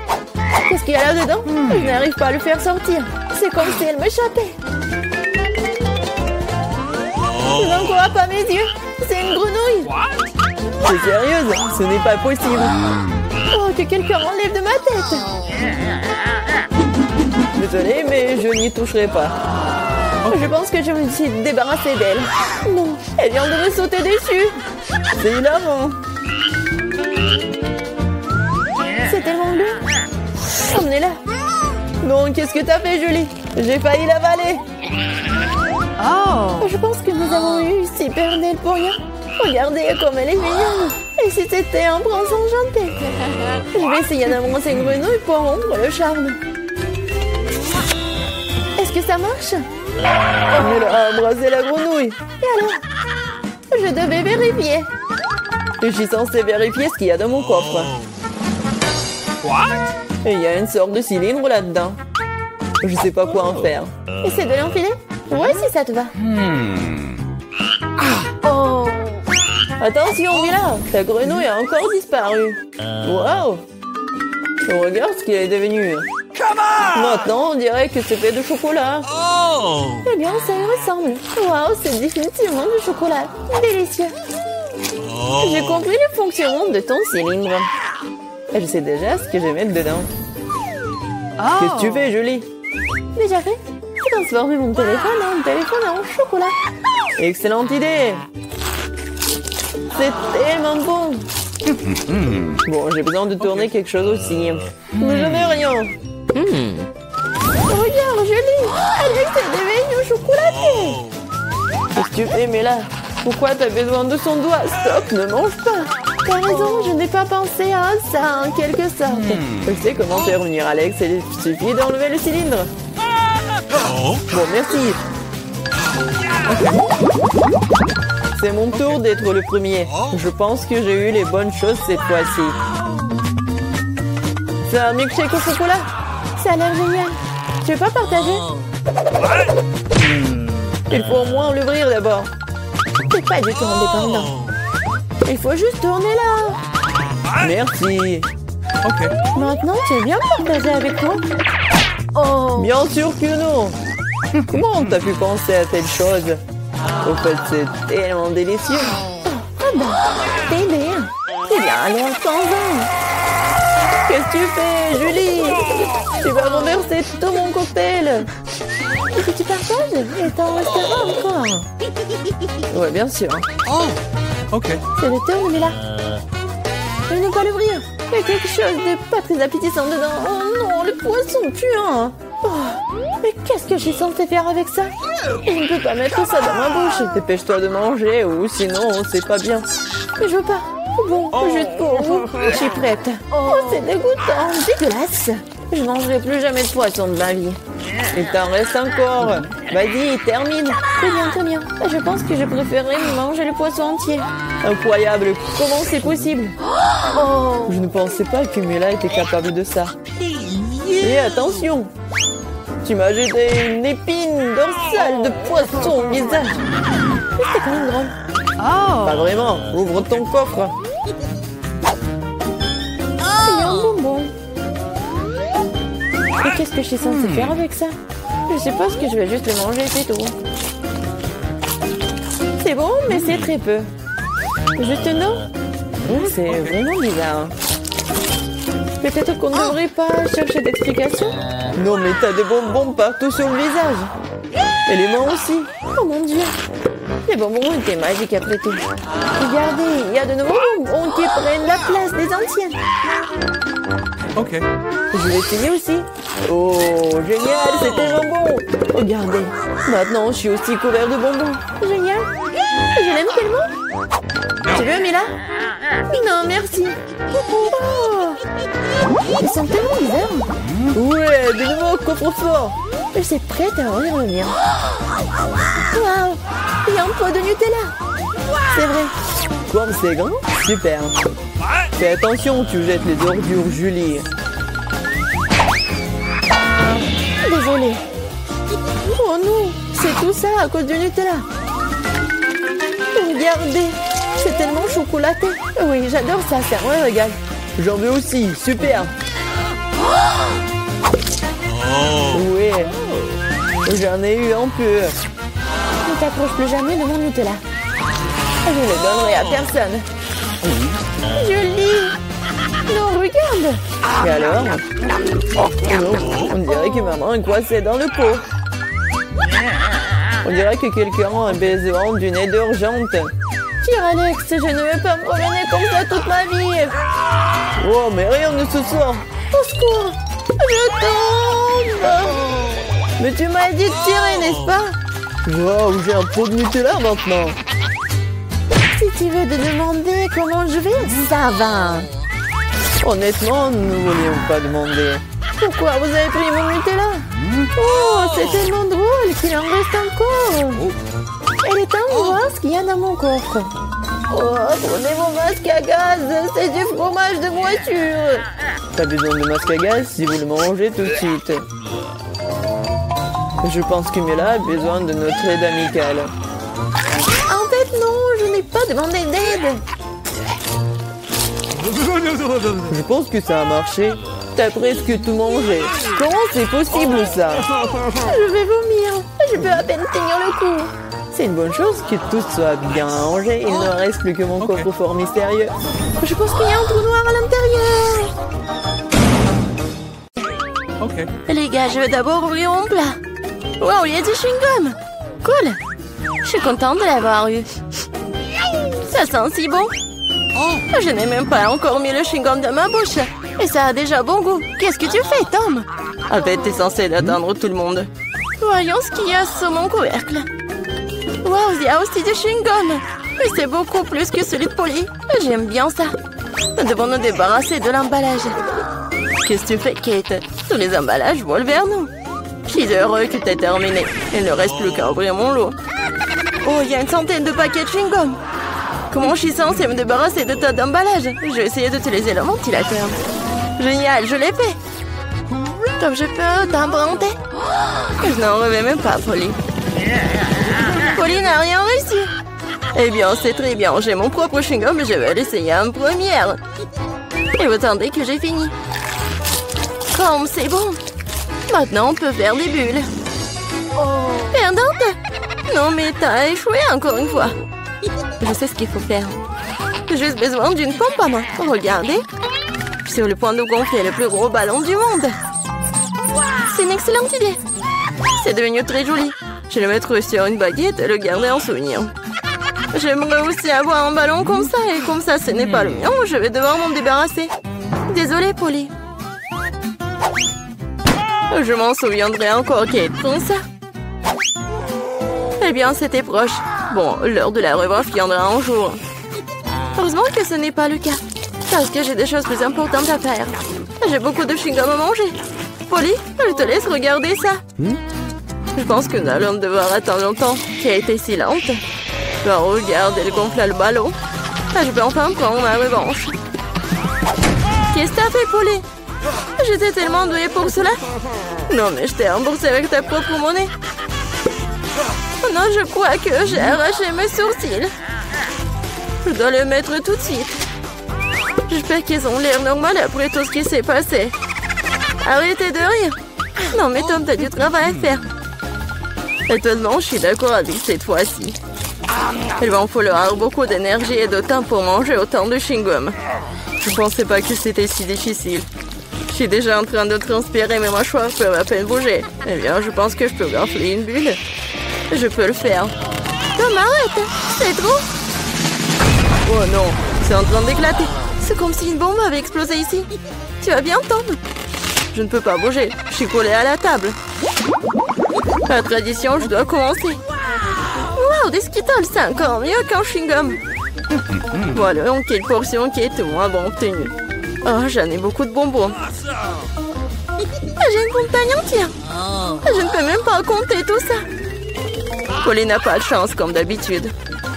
Qu'est-ce qu'il y a là-dedans? Je n'arrive pas à le faire sortir. C'est comme si elle m'échappait. Je n'en crois pas mes yeux. C'est une grenouille. T'es sérieuse? Ce n'est pas possible. Oh, que quelqu'un enlève de ma tête. Désolée, mais je n'y toucherai pas. Je pense que je me suis débarrassée d'elle. Non, elle vient de me sauter dessus. C'est hilarant. C'est tellement bleu. Emmenez-la. Non, qu'est-ce que t'as fait, Julie? J'ai failli l'avaler. Oh! Je pense que nous avons eu super Nell pour rien. Regardez comme elle est mignonne. Et si c'était un prince enchanté? Je vais essayer d'embrasser une grenouille pour rompre le charme. Est-ce que ça marche? Elle a embrassé la grenouille. Et alors? Je devais vérifier. Je suis censée vérifier ce qu'il y a dans mon coffre. Et il y a une sorte de cylindre là-dedans. Je sais pas quoi en faire. Essaie de l'enfiler? Ouais, si ça te va. Oh! Attention, Mila, ta grenouille a encore disparu. Waouh! Regarde ce qu'il est devenu. Maintenant, on dirait que c'est fait de chocolat. Oh! Eh bien, ça y ressemble. Waouh, c'est définitivement du chocolat. Délicieux. Oh! J'ai compris le fonctionnement de ton cylindre. Et je sais déjà ce que je vais mettre dedans. Qu'est-ce que tu fais, Julie? Déjà fait? J'ai transformé mon téléphone en chocolat. Excellente idée. C'est tellement bon. Bon, j'ai besoin de tourner quelque chose aussi. Mais je n'ai rien. Regarde, Julie. Alex est devenu chocolaté. Qu'est-ce que tu fais, Mela? Pourquoi t'as besoin de son doigt? Stop, ne mange pas. T'as raison, je n'ai pas pensé à ça en quelque sorte. Je sais comment faire revenir Alex, il suffit d'enlever le cylindre. Oh! Bon, merci. C'est mon tour d'être le premier. Je pense que j'ai eu les bonnes choses cette fois-ci. C'est un milkshake au chocolat. Ça a l'air génial. Tu veux pas partager? Il faut au moins l'ouvrir d'abord. C'est pas du tout indépendant. Il faut juste tourner là. Merci. Ok. Maintenant, tu veux bien partager avec moi? Oh. Bien sûr que non. Comment t'as pu penser à telle chose? Au fait, c'est tellement délicieux. Ah bah, t'es bien. C'est bien, alors t'en. Qu'est-ce que tu fais, Julie? Tu vas renverser tout mon cocktail. Est-ce que tu partages? Et t'en resteras encore? Ouais, bien sûr. Oh! Ok. C'est le tour, mais là. Je ne pas l'ouvrir. Il y a quelque chose de pas très appétissant dedans. Oh non, le poisson puant. Oh, mais qu'est-ce que je suis censée faire avec ça? Je ne peux pas mettre ça dans ma bouche. Dépêche-toi de manger ou sinon c'est pas bien. Mais je veux pas. Bon, juste pour vous, je suis prête. Oh, c'est dégoûtant, dégueulasse. Je mangerai plus jamais de poisson de ma vie. Il t'en reste encore. Vas-y, termine. Très bien. Je pense que je préférerais manger le poisson entier. Incroyable, comment c'est possible? Oh. Je ne pensais pas que Mela était capable de ça. Et attention, tu m'as jeté une épine dorsale de poisson au visage. C'était quand même drôle. Pas vraiment, ouvre ton coffre. Il y a un bonbon. Et qu'est-ce que je suis censée faire avec ça? Je suppose que je vais juste le manger, c'est tout. C'est bon, mais c'est très peu. Juste une eau? C'est vraiment bizarre. Peut-être qu'on ne devrait pas chercher d'explications? Non, mais t'as des bonbons partout sur le visage. Et les mains aussi. Oh mon Dieu. Les bonbons étaient magiques après tout. Regardez, il y a de nouveaux bonbons qui prennent la place des anciens. Ok. Je vais essayer aussi. Oh, génial, c'est tellement bon. Regardez, maintenant je suis aussi couvert de bonbons. Génial. Je l'aime tellement. Tu veux, Mila? Non, merci. Oh. Ils sont tellement bizarres. Ouais, de nouveau coffre-fort. Je suis prête à ouvrir le mien. Waouh, il y a un pot de Nutella. C'est vrai. Comme c'est grand, super. Fais attention, tu jettes les ordures, Julie. Désolée. Oh non, c'est tout ça à cause du Nutella. Regardez, c'est tellement chocolaté. Oui, j'adore ça, c'est un régal. J'en veux aussi, super. Oui, j'en ai eu un peu. Ne t'approche plus jamais de mon Nutella. Je ne le donnerai à personne. Julie, Non, regarde. Et alors? Oh non, on dirait que maman est coincée dans le pot. On dirait que quelqu'un a besoin d'une aide urgente. Tire, Alex, je ne vais pas me promener comme ça toute ma vie. Oh, mais rien ne se sort. Au secours. Je tombe. Mais tu m'as dit de tirer, n'est-ce pas? Waouh, j'ai un pot de Nutella maintenant. Si tu veux te demander comment je vais, ça va. Honnêtement, nous ne voulions pas demander. Pourquoi vous avez pris mon Nutella? Oh, c'est tellement drôle qu'il en reste encore. Il est temps de voir ce qu'il y a dans mon coffre. Oh, prenez mon masque à gaz, c'est du fromage de voiture. Pas besoin de masque à gaz si vous le mangez tout de suite. Je pense que Mila a besoin de notre aide amicale. En fait, non, je n'ai pas demandé d'aide. Je pense que ça a marché. T'as presque tout mangé. Comment c'est possible ça? Je vais vomir. Je peux à peine tenir le coup. C'est une bonne chose que tout soit bien rangé. Il ne reste plus que mon coffre-fort mystérieux. Je pense qu'il y a un trou noir à l'intérieur. Ok. Les gars, je vais d'abord ouvrir mon plat. Wow, il y a du chewing-gum. Cool. Je suis contente de l'avoir eu. Ça sent si bon. Je n'ai même pas encore mis le chewing-gum dans ma bouche. Et ça a déjà bon goût. Qu'est-ce que tu fais, Tom? En fait, t'es censé atteindre tout le monde. Voyons ce qu'il y a sur mon couvercle. Wow, il y a aussi du chewing-gum. Mais c'est beaucoup plus que celui de Polly. J'aime bien ça. Nous devons nous débarrasser de l'emballage. Qu'est-ce que tu fais, Kate? Tous les emballages volent vers nous. Je suis heureux que tu aies terminé. Il ne reste plus qu'à ouvrir mon lot. Oh, il y a une centaine de paquets de chewing-gum. Comment je suis censée me débarrasser de tas d'emballages? Je vais essayer d'utiliser le ventilateur. Génial, je l'ai fait. Tom, je peux t'emprunter? Je n'en rêvais même pas, Polly. Polly n'a rien réussi. Eh bien, c'est très bien. J'ai mon propre chewing-gum et je vais l'essayer en première. Et vous attendez que j'ai fini. Comme c'est bon. Maintenant, on peut faire des bulles. Perdante? Non, mais t'as échoué encore une fois. Je sais ce qu'il faut faire. J'ai juste besoin d'une pompe à main. Regardez. Je suis sur le point de gonfler le plus gros ballon du monde. C'est une excellente idée. C'est devenu très joli. Je vais le mettre sur une baguette et le garder en souvenir. J'aimerais aussi avoir un ballon comme ça. Et comme ça, ce n'est pas le mien, je vais devoir m'en débarrasser. Désolée, Polly. Je m'en souviendrai encore, Kate. Prends ça. Eh bien, c'était proche. Bon, l'heure de la revanche viendra un jour. Heureusement que ce n'est pas le cas. Parce que j'ai des choses plus importantes à faire. J'ai beaucoup de chewing-gum à manger. Polly, je te laisse regarder ça. Je pense que nous allons devoir attendre longtemps. Kate est si lente. Ben, regarde, elle gonfle le ballon. Je peux enfin prendre ma revanche. Qu'est-ce que t'as fait, Polly? J'étais tellement douée pour cela. Non, mais je t'ai remboursé avec ta propre monnaie. Oh non, je crois que j'ai arraché mes sourcils. Je dois le mettre tout de suite. J'espère qu'ils ont l'air normal après tout ce qui s'est passé. Arrêtez de rire. Non, mais Tom, t'as du travail à faire. Étonnamment, je suis d'accord avec cette fois-ci. Il va en falloir beaucoup d'énergie et de temps pour manger autant de chewing-gum. Je ne pensais pas que c'était si difficile. Je suis déjà en train de transpirer, mes mâchoires peuvent à peine bouger. Eh bien, je pense que je peux gonfler une bulle. Je peux le faire. Tom, arrête! C'est trop! Oh non, c'est en train d'éclater. C'est comme si une bombe avait explosé ici. Tu vas bien, Tom? Je ne peux pas bouger. Je suis collée à la table. La tradition, je dois commencer. Wow, des Skittles, c'est encore mieux qu'un chewing-gum. Voilà, quelle portion qui est moins bon obtenue. Oh, j'en ai beaucoup de bonbons. J'ai une montagne entière. Je ne peux même pas compter tout ça. Polly n'a pas de chance, comme d'habitude.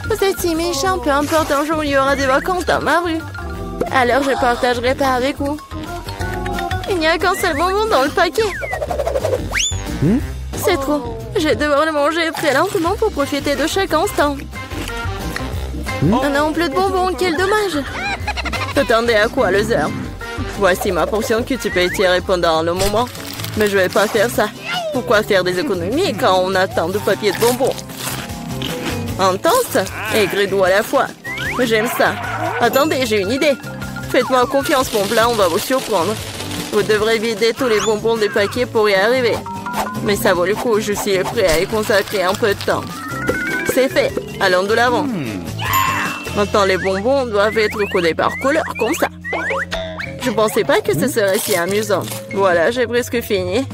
Vous êtes si méchant, peu importe, un jour il y aura des vacances dans ma rue. Alors je partagerai pas avec vous. Il n'y a qu'un seul bonbon dans le paquet. C'est trop. Je vais devoir le manger très lentement pour profiter de chaque instant. Non, plus de bonbons, quel dommage. T'attendais à quoi, Loser? Voici ma portion que tu peux étirer pendant le moment. Mais je vais pas faire ça. Pourquoi faire des économies quand on a tant de papier de bonbons? Intense et gris doux à la fois. J'aime ça. Attendez, j'ai une idée. Faites-moi confiance, mon plat, on va vous surprendre. Vous devrez vider tous les bonbons des paquets pour y arriver. Mais ça vaut le coup, je suis prêt à y consacrer un peu de temps. C'est fait, allons de l'avant. Maintenant, les bonbons doivent être codés par couleur, comme ça. Je pensais pas que ce serait si amusant. Voilà, j'ai presque fini.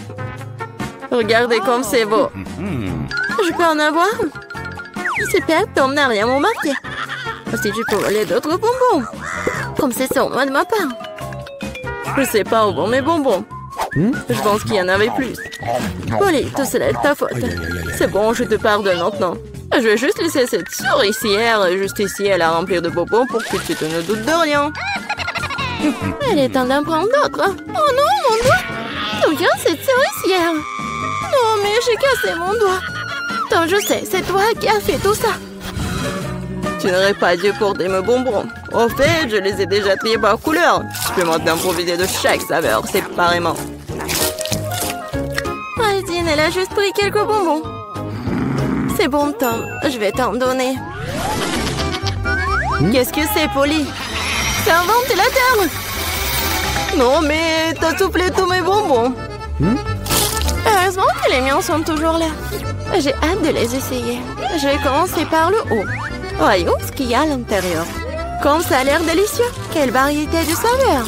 Regardez comme c'est beau. Je peux en avoir? Super, Tom n'a rien remarqué. Si tu peux voler d'autres bonbons. Comme c'est sur moi de ma part. Je sais pas où vont mes bonbons. Je pense qu'il y en avait plus. Polly, tout cela est de ta faute. C'est bon, je te pardonne maintenant. Je vais juste laisser cette souricière juste ici à la remplir de bonbons pour que tu te ne doutes de rien. Elle est temps d'en prendre d'autres. Oh non, mon doigt! D'où vient cette souricière? Non, mais j'ai cassé mon doigt. Tant je sais, c'est toi qui as fait tout ça. Tu n'aurais pas dû porter mes bonbons. Au fait, je les ai déjà triés par couleur. Je peux maintenant profiter de chaque saveur séparément. Aldine, elle a juste pris quelques bonbons. C'est bon, Tom. Je vais t'en donner. Qu'est-ce que c'est, Polly? C'est un ventilateur! Non, mais t'as soufflé tous mes bonbons. Heureusement que les miens sont toujours là. J'ai hâte de les essayer. Je vais commencer par le haut. Voyons ce qu'il y a à l'intérieur. Comme ça a l'air délicieux. Quelle variété de saveurs.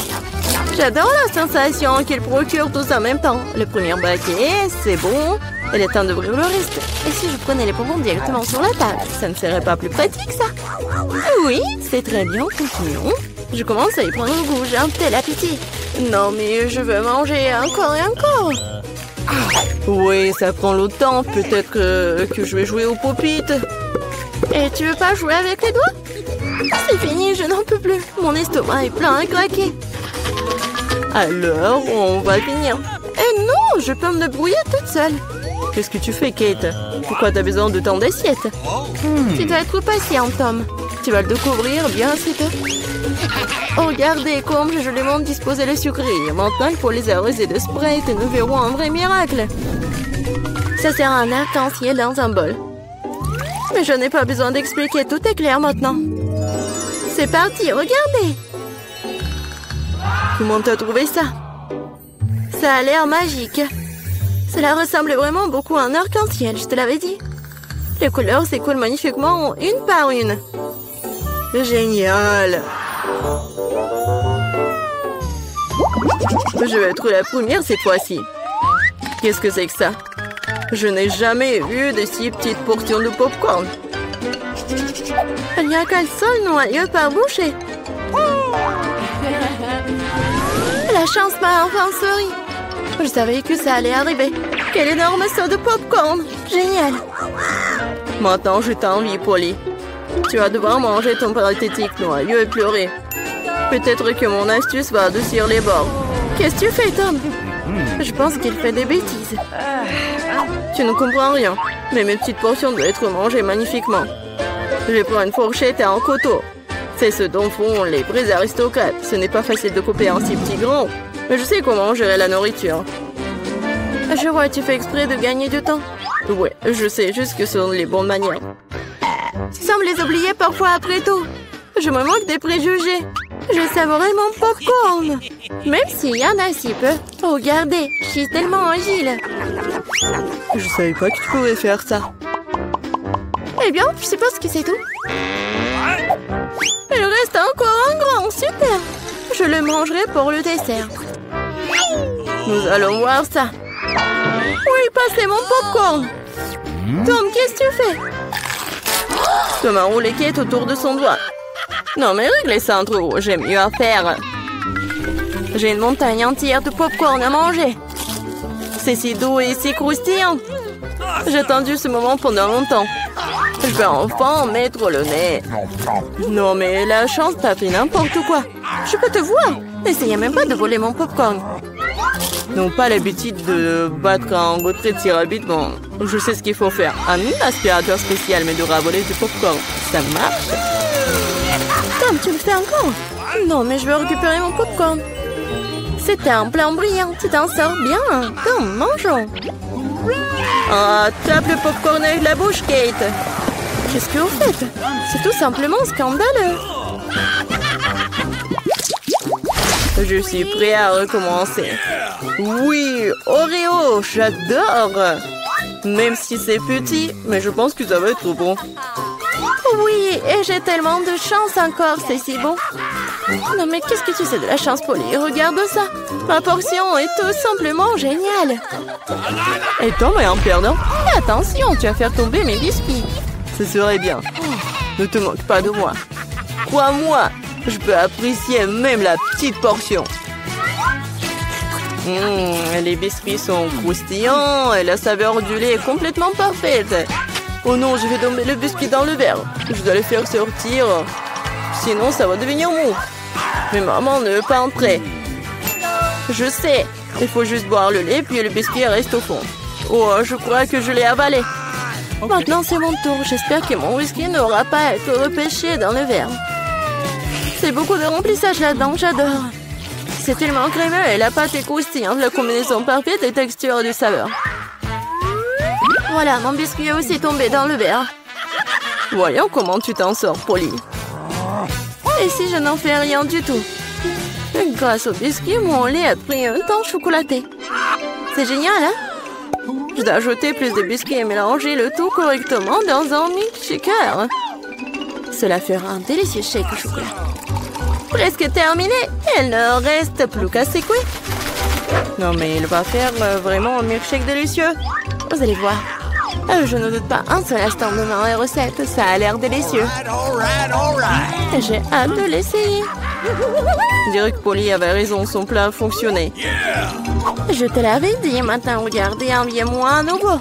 J'adore la sensation qu'il procure tous en même temps. Le premier paquet, c'est bon. Il est temps d'ouvrir le reste. Et si je prenais les bonbons directement sur la table, ça ne serait pas plus pratique, ça? Oui, c'est très bien. Continuons. Je commence à y prendre goût. J'ai un tel appétit. Non, mais je veux manger encore et encore. Oui, ça prend le temps. Peut-être que je vais jouer au pop-it. Et tu veux pas jouer avec les doigts? C'est fini, je n'en peux plus. Mon estomac est plein à craquer. Alors, on va finir. Eh non, je peux me débrouiller toute seule. Qu'est-ce que tu fais, Kate? Pourquoi t'as besoin de tant d'assiettes? Tu dois être patient, Tom. Tu vas le découvrir bien assez peu. Oh, regardez comme j'ai joliment disposé les sucreries. Maintenant, il faut les arroser de Sprite et nous verrons un vrai miracle. Ça sert à un arc-en-ciel dans un bol. Mais je n'ai pas besoin d'expliquer, tout est clair maintenant. C'est parti, regardez. Comment t'as trouvé ça? Ça a l'air magique. Cela ressemble vraiment beaucoup à un arc-en-ciel, je te l'avais dit. Les couleurs s'écoulent magnifiquement une par une. Génial. Je vais être la première cette fois-ci. Qu'est-ce que c'est que ça? Je n'ai jamais vu de si petites portions de popcorn. Il n'y a qu'un seul noyau par bouchée. La chance m'a enfin souri. Je savais que ça allait arriver. Quel énorme saut de popcorn. Génial. Maintenant, je t'envie, Polly. Tu vas devoir manger ton pathétique noyau et pleurer. Peut-être que mon astuce va adoucir les bords. Qu'est-ce que tu fais, Tom? Je pense qu'il fait des bêtises. Tu ne comprends rien, mais mes petites portions doivent être mangées magnifiquement. Je prends une fourchette et un couteau. C'est ce dont font les vrais aristocrates. Ce n'est pas facile de couper un si petit grain, mais je sais comment gérer la nourriture. Je vois, tu fais exprès de gagner du temps. Ouais, je sais juste que ce sont les bonnes manières. Tu sembles les oublier parfois après tout. Je me moque des préjugés. Je savourais mon popcorn. Même s'il y en a si peu. Regardez, je suis tellement agile. Je savais pas que tu pouvais faire ça. Eh bien, je suppose que c'est tout. Il reste encore un grand, super. Je le mangerai pour le dessert. Nous allons voir ça. Oui, passez mon popcorn. Tom, qu'est-ce que tu fais? Tom a roulé Kate autour de son doigt. Non, mais réglez ça entre vous, j'ai mieux à faire. J'ai une montagne entière de popcorn à manger. C'est si doux et si croustillant. J'ai attendu ce moment pendant longtemps. Je vais enfin mettre le nez. Non, mais la chance t'a fait n'importe quoi. Je peux te voir. N'essayez même pas de voler mon popcorn. N'ont pas l'habitude de battre un retrait de si rapidement. Je sais ce qu'il faut faire. Un aspirateur spécial m'aidera à voler du popcorn. Ça marche. Tom, tu le fais encore? Non, mais je veux récupérer mon popcorn. C'était un plan brillant. Tu t'en sors bien. Tom, mangeons. Ah, tape le popcorn avec la bouche, Kate. Qu'est-ce que vous faites? C'est tout simplement scandaleux. Je suis prêt à recommencer. Oui, Oreo, j'adore. Même si c'est petit, mais je pense que ça va être bon. Oui, et j'ai tellement de chance encore, c'est si bon. Non mais qu'est-ce que tu sais de la chance, Polly? Regarde ça. Ma portion est tout simplement géniale. Et Tom est en perdant. Attention, tu vas faire tomber mes biscuits. Ce serait bien. Ne te moque pas de moi. Crois-moi, je peux apprécier même la petite portion. Les biscuits sont croustillants et la saveur du lait est complètement parfaite. Oh non, je vais tomber le biscuit dans le verre. Je dois le faire sortir. Sinon, ça va devenir mou. Mais maman ne veut pas entrer. Je sais. Il faut juste boire le lait, puis le biscuit reste au fond. Oh, je crois que je l'ai avalé. Okay. Maintenant, c'est mon tour. J'espère que mon whisky n'aura pas à être repêché dans le verre. C'est beaucoup de remplissage là-dedans, j'adore. C'est tellement crémeux et la pâte est croustillante. La combinaison parfaite de texture et de saveur. Voilà, mon biscuit est aussi tombé dans le verre. Voyons comment tu t'en sors, Polly. Et si je n'en fais rien du tout? Grâce au biscuit, mon lait a pris un temps chocolaté. C'est génial, hein? Je dois ajouter plus de biscuits et mélanger le tout correctement dans un milkshaker. Cela fera un délicieux shake au chocolat. Presque terminé. Il ne reste plus qu'à secouer. Non, mais il va faire vraiment un milkshake délicieux. Vous allez voir. Je ne doute pas un seul instant de ma recette. Ça a l'air délicieux. J'ai hâte de l'essayer. Je dirais que Polly avait raison. Son plat a fonctionné. Je te l'avais dit. Maintenant, regardez, enviez-moi un nouveau.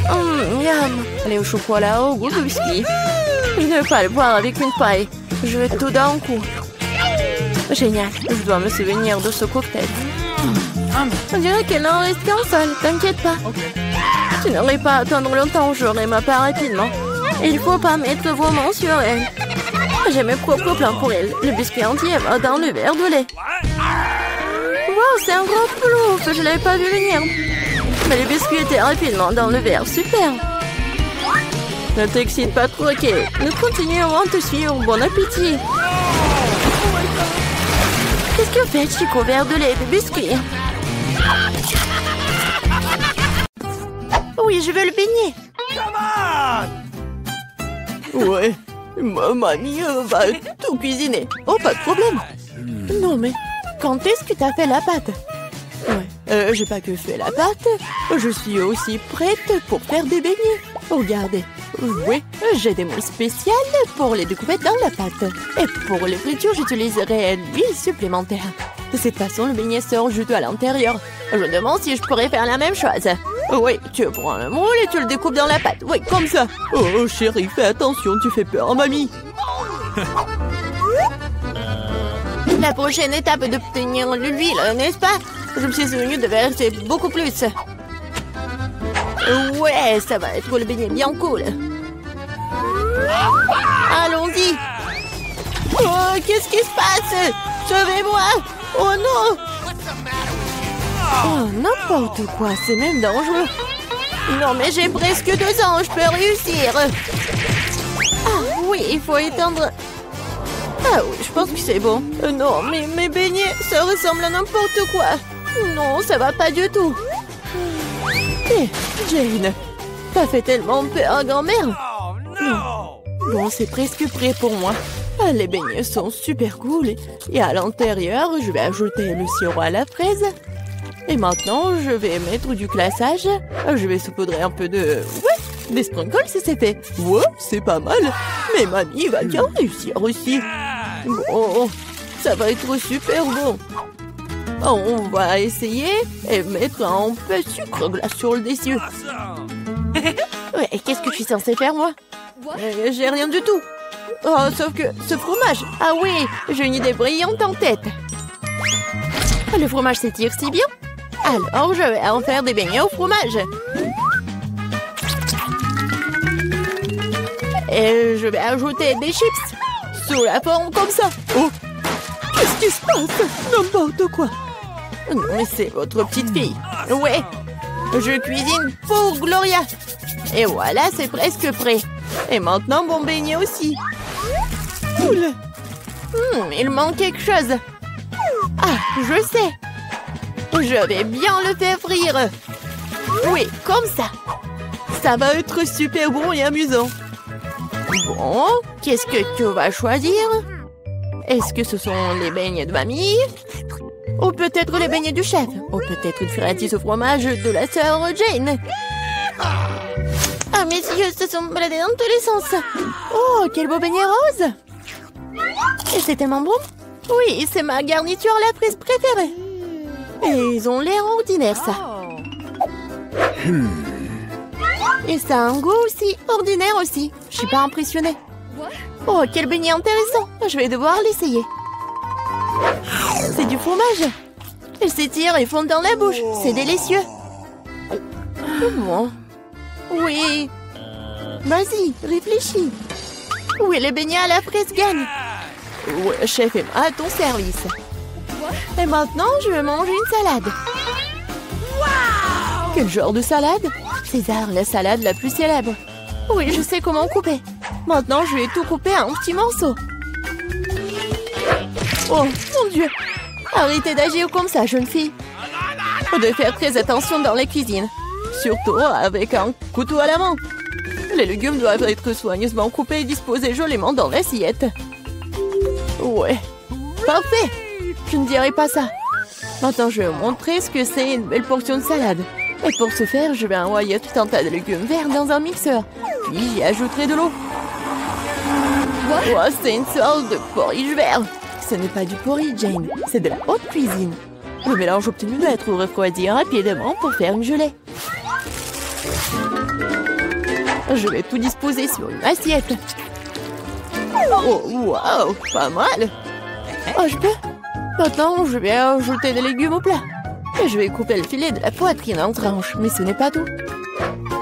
Miam. Allez au chocolat au goût de biscuit. Je ne veux pas le boire avec une paille. Je veux tout d'un coup. Génial. Je dois me souvenir de ce cocktail. On dirait qu'il n'en reste qu'un seul. T'inquiète pas. Tu n'aurais pas à attendre longtemps. J'aurai ma part rapidement. Il faut pas mettre vos mains sur elle. J'ai mes propres plans pour elle. Le biscuit entier va dans le verre de lait. Wow, c'est un gros plouf. Je l'avais pas vu venir. Mais le biscuit était rapidement dans le verre. Super. Ne t'excite pas trop, ok. Nous continuons à te suivre. Bon appétit. Qu'est-ce que fait Chico? Verre de lait et de biscuit. Oui, je veux le beignet. Ouais, ma mamie va tout cuisiner. Oh, pas de problème. Non, mais quand est-ce que t'as fait la pâte? Ouais, j'ai pas que fait la pâte. Je suis aussi prête pour faire des beignets. Regardez. Oui, j'ai des moules spéciales pour les découpettes dans la pâte. Et pour les fritures, j'utiliserai l'huile supplémentaire. De cette façon, le beignet sort juteux à l'intérieur. Je me demande si je pourrais faire la même chose. Oui, tu prends le moule et tu le découpes dans la pâte. Oui, comme ça. Oh, chérie, fais attention, tu fais peur à mamie. La prochaine étape est d'obtenir l'huile, n'est-ce pas? Je me suis souvenu de verser beaucoup plus. Ouais, ça va être le beignet bien cool. Allons-y. Oh, qu'est-ce qui se passe? Sauvez-moi. Oh non. Oh, n'importe quoi, c'est même dangereux. Non, mais j'ai presque 2 ans, je peux réussir. Ah oui, il faut éteindre. Ah oui, je pense que c'est bon. Non, mais mes beignets, ça ressemble à n'importe quoi. Non, ça va pas du tout. Hé, Jane, t'as fait tellement peur à grand-mère. Non. Bon, c'est presque prêt pour moi. Les beignets sont super cool. Et à l'intérieur, je vais ajouter le sirop à la fraise. Et maintenant, je vais mettre du glaçage. Je vais saupoudrer un peu de... Ouais, des sprinkles si c'est fait. Ouais, c'est pas mal. Mais mamie va bien réussir aussi. Bon, ça va être super bon. On va essayer et mettre un peu de sucre glace sur le dessus. Ouais, qu'est-ce que je suis censée faire, moi? J'ai rien du tout. Oh, sauf que ce fromage. Ah oui, j'ai une idée brillante en tête. Le fromage s'étire si bien. Alors, je vais en faire des beignets au fromage. Et je vais ajouter des chips sous la forme comme ça. Oh, qu'est-ce qui se passe? N'importe quoi. Non, mais c'est votre petite fille. Ouais, je cuisine pour Gloria. Et voilà, c'est presque prêt. Et maintenant, mon beignet aussi. Cool. Il manque quelque chose. Ah, je sais. Je vais bien le faire frire. Oui, comme ça. Ça va être super bon et amusant. Bon, qu'est-ce que tu vas choisir? Est-ce que ce sont les beignets de mamie? Ou peut-être les beignets du chef? Ou peut-être une friandise au fromage de la sœur Jane? Ah, mes yeux se sont baladés dans tous les sens. Oh, quel beau beignet rose! Et c'est tellement bon. Oui, c'est ma garniture à la fraise préférée. Et ils ont l'air ordinaires, ça. Et ça a un goût aussi ordinaire aussi. Je suis pas impressionnée. Oh, quel beignet intéressant. Je vais devoir l'essayer. C'est du fromage. Il s'étire et fond dans la bouche. C'est délicieux. Bon. Oui. Vas-y, réfléchis. Oui, les beignets à la fraise gagnent. Ouais, chef Emma, à ton service. Et maintenant, je vais manger une salade. Quel genre de salade? César, la salade la plus célèbre. Oui, je sais comment couper. Maintenant, je vais tout couper en petits morceaux. Oh, mon Dieu! Arrêtez d'agir comme ça, jeune fille. Faut de faire très attention dans la cuisine. Surtout avec un couteau à la main. Les légumes doivent être soigneusement coupés et disposés joliment dans l'assiette. Ouais, parfait! Je ne dirai pas ça. Maintenant, je vais vous montrer ce que c'est une belle portion de salade. Et pour ce faire, je vais envoyer tout un tas de légumes verts dans un mixeur. Puis j'y ajouterai de l'eau. Oh, c'est une sorte de porridge vert. Ce n'est pas du porridge, Jane. C'est de la haute cuisine. Le mélange obtenu doit être refroidi rapidement pour faire une gelée. Je vais tout disposer sur une assiette. Oh, waouh, pas mal. Oh, je peux? Maintenant, je vais ajouter des légumes au plat. Et je vais couper le filet de la poitrine en tranches. Mais ce n'est pas tout.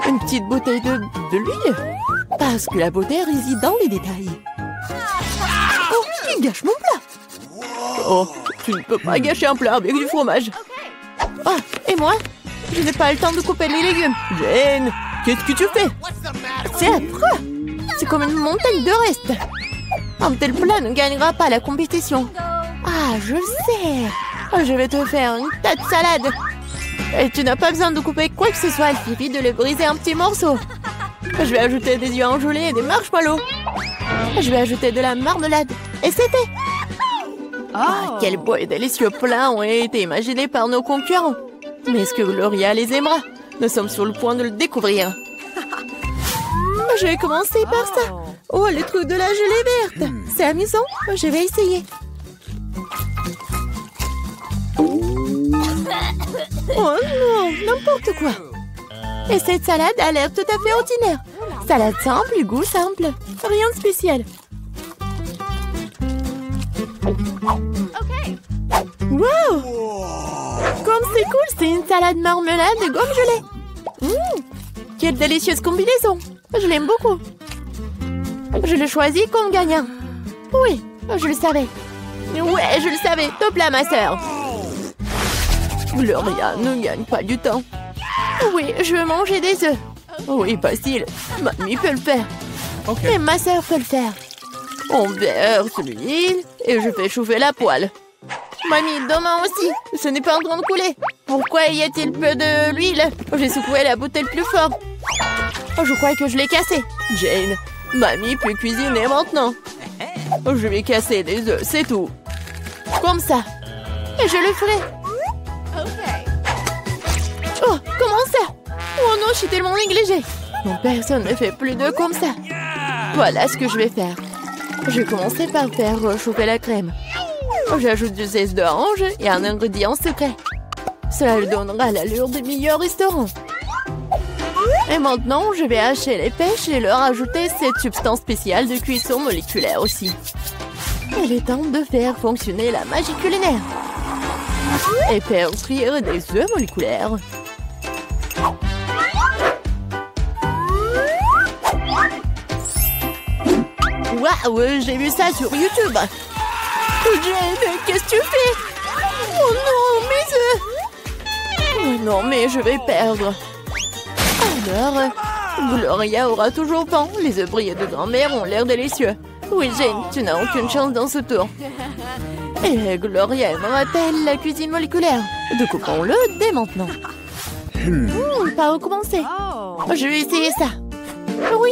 Une petite bouteille de l'huile. Parce que la beauté réside dans les détails. Oh, il gâche mon plat. Oh, tu ne peux pas gâcher un plat avec du fromage. Oh, et moi? Je n'ai pas le temps de couper les légumes. Jane, qu'est-ce que tu fais? C'est affreux. C'est comme une montagne de restes. Un tel plat ne gagnera pas la compétition. Ah, je sais. Je vais te faire une tas de salade. Et tu n'as pas besoin de couper quoi que ce soit. Il suffit de les briser en petits morceaux. Je vais ajouter des yeux enjolés et des marshmallows. Je vais ajouter de la marmelade. Et c'était... Ah, quel beau et délicieux plat ont été imaginés par nos concurrents. Mais est-ce que Gloria les aimera? Nous sommes sur le point de le découvrir. Je vais commencer par ça. Oh, le truc de la gelée verte. C'est amusant. Je vais essayer. Oh non, n'importe quoi. Et cette salade a l'air tout à fait ordinaire. Salade simple et goût simple. Rien de spécial. Wow! Comme c'est cool, c'est une salade marmelade de gomme gelée. Quelle délicieuse combinaison. Je l'aime beaucoup. Je le choisis comme gagnant. Oui, je le savais. Ouais, je le savais. Top là, ma sœur. Gloria ne gagne pas du temps. Oui, je veux manger des œufs. Oui, facile. Mamie peut le faire. Okay. Et ma sœur peut le faire. On verse l'huile et je fais chauffer la poêle. Mamie, demain aussi. Ce n'est pas en train de couler. Pourquoi y a-t-il peu de l'huile? J'ai secoué la bouteille plus fort. Oh, je crois que je l'ai cassée. Jane, mamie peut cuisiner maintenant. Je vais casser des œufs, c'est tout. Comme ça. Et je le ferai. Oh, comment ça? Oh non, je suis tellement négligée. Non, personne ne fait plus d'œufs comme ça. Voilà ce que je vais faire. Je vais commencer par faire chauffer la crème. J'ajoute du zeste d'orange et un ingrédient secret. Cela lui donnera l'allure des meilleurs restaurants. Et maintenant, je vais hacher les pêches et leur ajouter cette substance spéciale de cuisson moléculaire aussi. Il est temps de faire fonctionner la magie culinaire. Et faire frire des œufs moléculaires. Waouh, j'ai vu ça sur YouTube. Jane, qu'est-ce que tu fais? Oh non, mes œufs! Oh non, mais je vais perdre. Alors, Gloria aura toujours faim. Les œufs brillés de grand-mère ont l'air délicieux. Oui, Jane, tu n'as aucune chance dans ce tour. Et Gloria aimera-t-elle la cuisine moléculaire? Découpons-le dès maintenant. Par où commencer? Je vais essayer ça. Oui,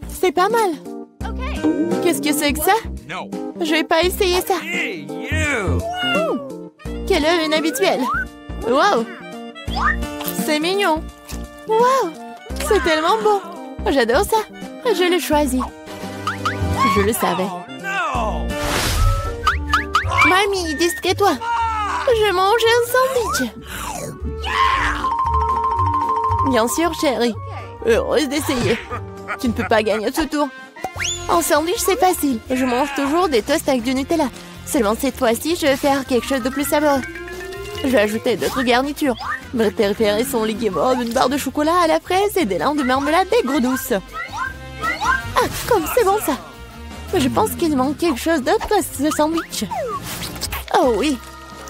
c'est pas mal. Qu'est-ce que c'est que ça? No. Je vais pas essayer ça. Hey, you! Quelle œuvre inhabituelle. Wow! C'est mignon. Wow! C'est tellement beau. J'adore ça. Je l'ai choisi. Je le savais. No! Mamie, distrais-toi. Je mange un sandwich. Bien sûr, chérie. Heureuse d'essayer. Tu ne peux pas gagner ce tour. En sandwich, c'est facile. Je mange toujours des toasts avec du Nutella. Seulement cette fois-ci, je vais faire quelque chose de plus savoureux. Je vais ajouter d'autres garnitures. Mes préférés sont les guimauves, une barre de chocolat à la fraise et des langues de marmelade aigre douce. Ah, comme c'est bon ça. Je pense qu'il manque quelque chose d'autre à ce sandwich. Oh oui,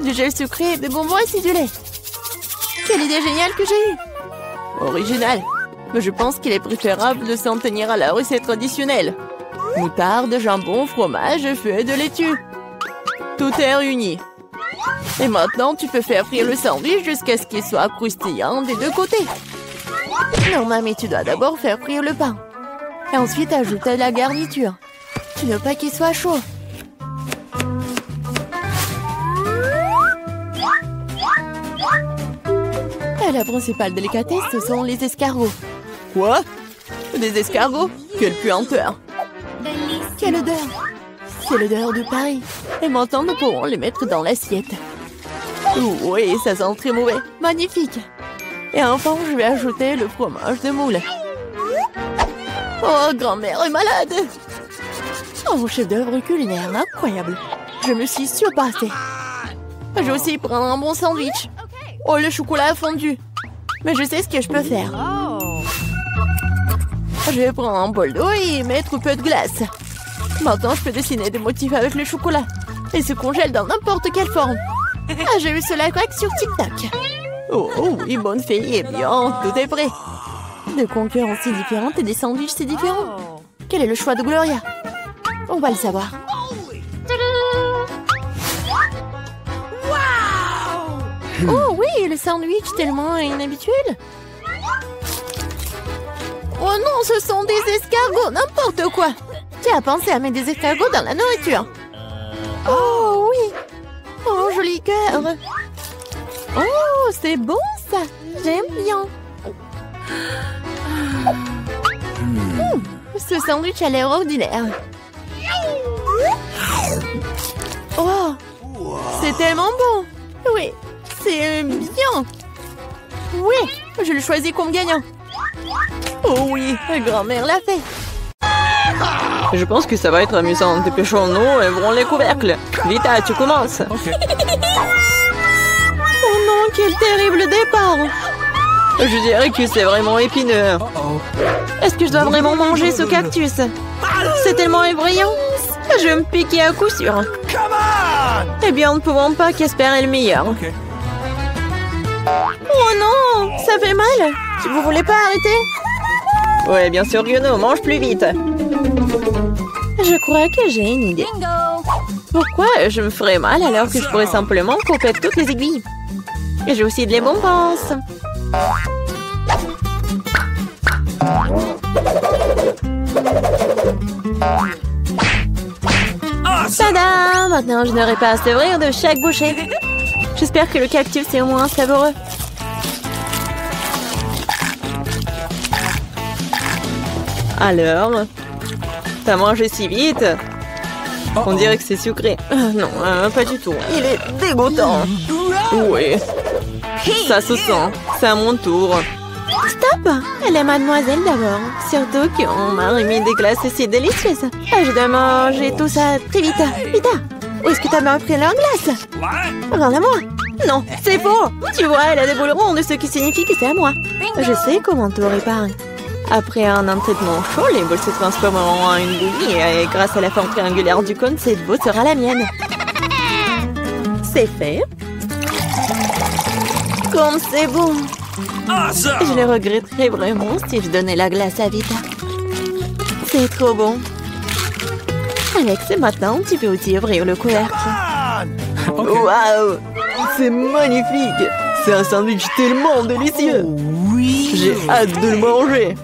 du gel sucré, des bonbons acidulés. Quelle idée géniale que j'ai eue. Original. Mais je pense qu'il est préférable de s'en tenir à la recette traditionnelle. Moutarde, jambon, fromage, feuilles de laitue. Tout est réuni. Et maintenant, tu peux faire frire le sandwich jusqu'à ce qu'il soit croustillant des deux côtés. Non, mamie, tu dois d'abord faire frire le pain. Et ensuite, ajouter la garniture. Tu ne veux pas qu'il soit chaud. Et la principale délicatesse, ce sont les escargots. Quoi? Des escargots? Quelle puanteur! Quelle odeur! C'est l'odeur de Paris. Et maintenant, nous pourrons les mettre dans l'assiette. Oui, ça sent très mauvais. Magnifique! Et enfin, je vais ajouter le fromage de moule. Oh, grand-mère est malade! Oh, chef-d'œuvre culinaire incroyable! Je me suis surpassée. Je vais aussi prendre un bon sandwich. Oh, le chocolat a fondu. Mais je sais ce que je peux faire. Je vais prendre un bol d'eau et mettre un peu de glace. Maintenant, je peux dessiner des motifs avec le chocolat. Et se congèle dans n'importe quelle forme. Ah, j'ai vu cela craque sur TikTok. Oh oui, bonne fille, eh bien, tout est prêt. Des concurrences si différentes et des sandwichs si différents. Quel est le choix de Gloria? On va le savoir. Oh oui, le sandwich tellement inhabituel. Oh non, ce sont des escargots, n'importe quoi. Qui a pensé à mettre des escargots dans la nourriture? Oh oui. Oh, joli cœur. Oh, c'est bon ça. J'aime bien. Ce sandwich a l'air ordinaire. Oh, c'est tellement bon. Oui, c'est bien. Oui, je le choisis comme gagnant. Oh oui, grand-mère l'a fait. Je pense que ça va être amusant. Dépêchons-nous et ouvrons les couvercles. Vita, tu commences. Okay. Oh non, quel terrible départ. Je dirais que c'est vraiment épineux. Est-ce que je dois vraiment manger ce cactus? C'est tellement effrayant. Je vais me piquer à coup sûr. Eh bien, nous ne pouvons pas qu'espérer le meilleur. Okay. Oh non, ça fait mal. Vous voulez pas arrêter? Ouais, bien sûr que non, mange plus vite. Je crois que j'ai une idée. Pourquoi je me ferais mal alors que je pourrais simplement couper toutes les aiguilles? Et j'ai aussi de les bonbons. Tada! Maintenant, je n'aurai pas à s'ouvrir de chaque bouchée. J'espère que le cactus est au moins savoureux. Alors, t'as mangé si vite? On dirait que c'est sucré. Non, pas du tout. Il est dégoûtant. Oui. Ça se sent. C'est à mon tour. Stop! Elle est mademoiselle d'abord. Surtout qu'on m'a remis des glaces si délicieuses. Je dois manger tout ça très vite. Vita, où est-ce que t'as bien pris leur glace? Rends-la-moi. Non, c'est faux. Tu vois, elle a des boules rondes, ce qui signifie que c'est à moi. Je sais comment tout réparer. Après un entraînement chaud, les boules se transformeront en une bouillie et grâce à la forme triangulaire du cône, cette boule sera la mienne. C'est fait. Comme c'est bon. Je le regretterais vraiment si je donnais la glace à Vita. C'est trop bon. Alex, maintenant, tu peux aussi ouvrir le couvercle. Waouh! C'est magnifique! C'est un sandwich tellement délicieux! J'ai hâte de le manger!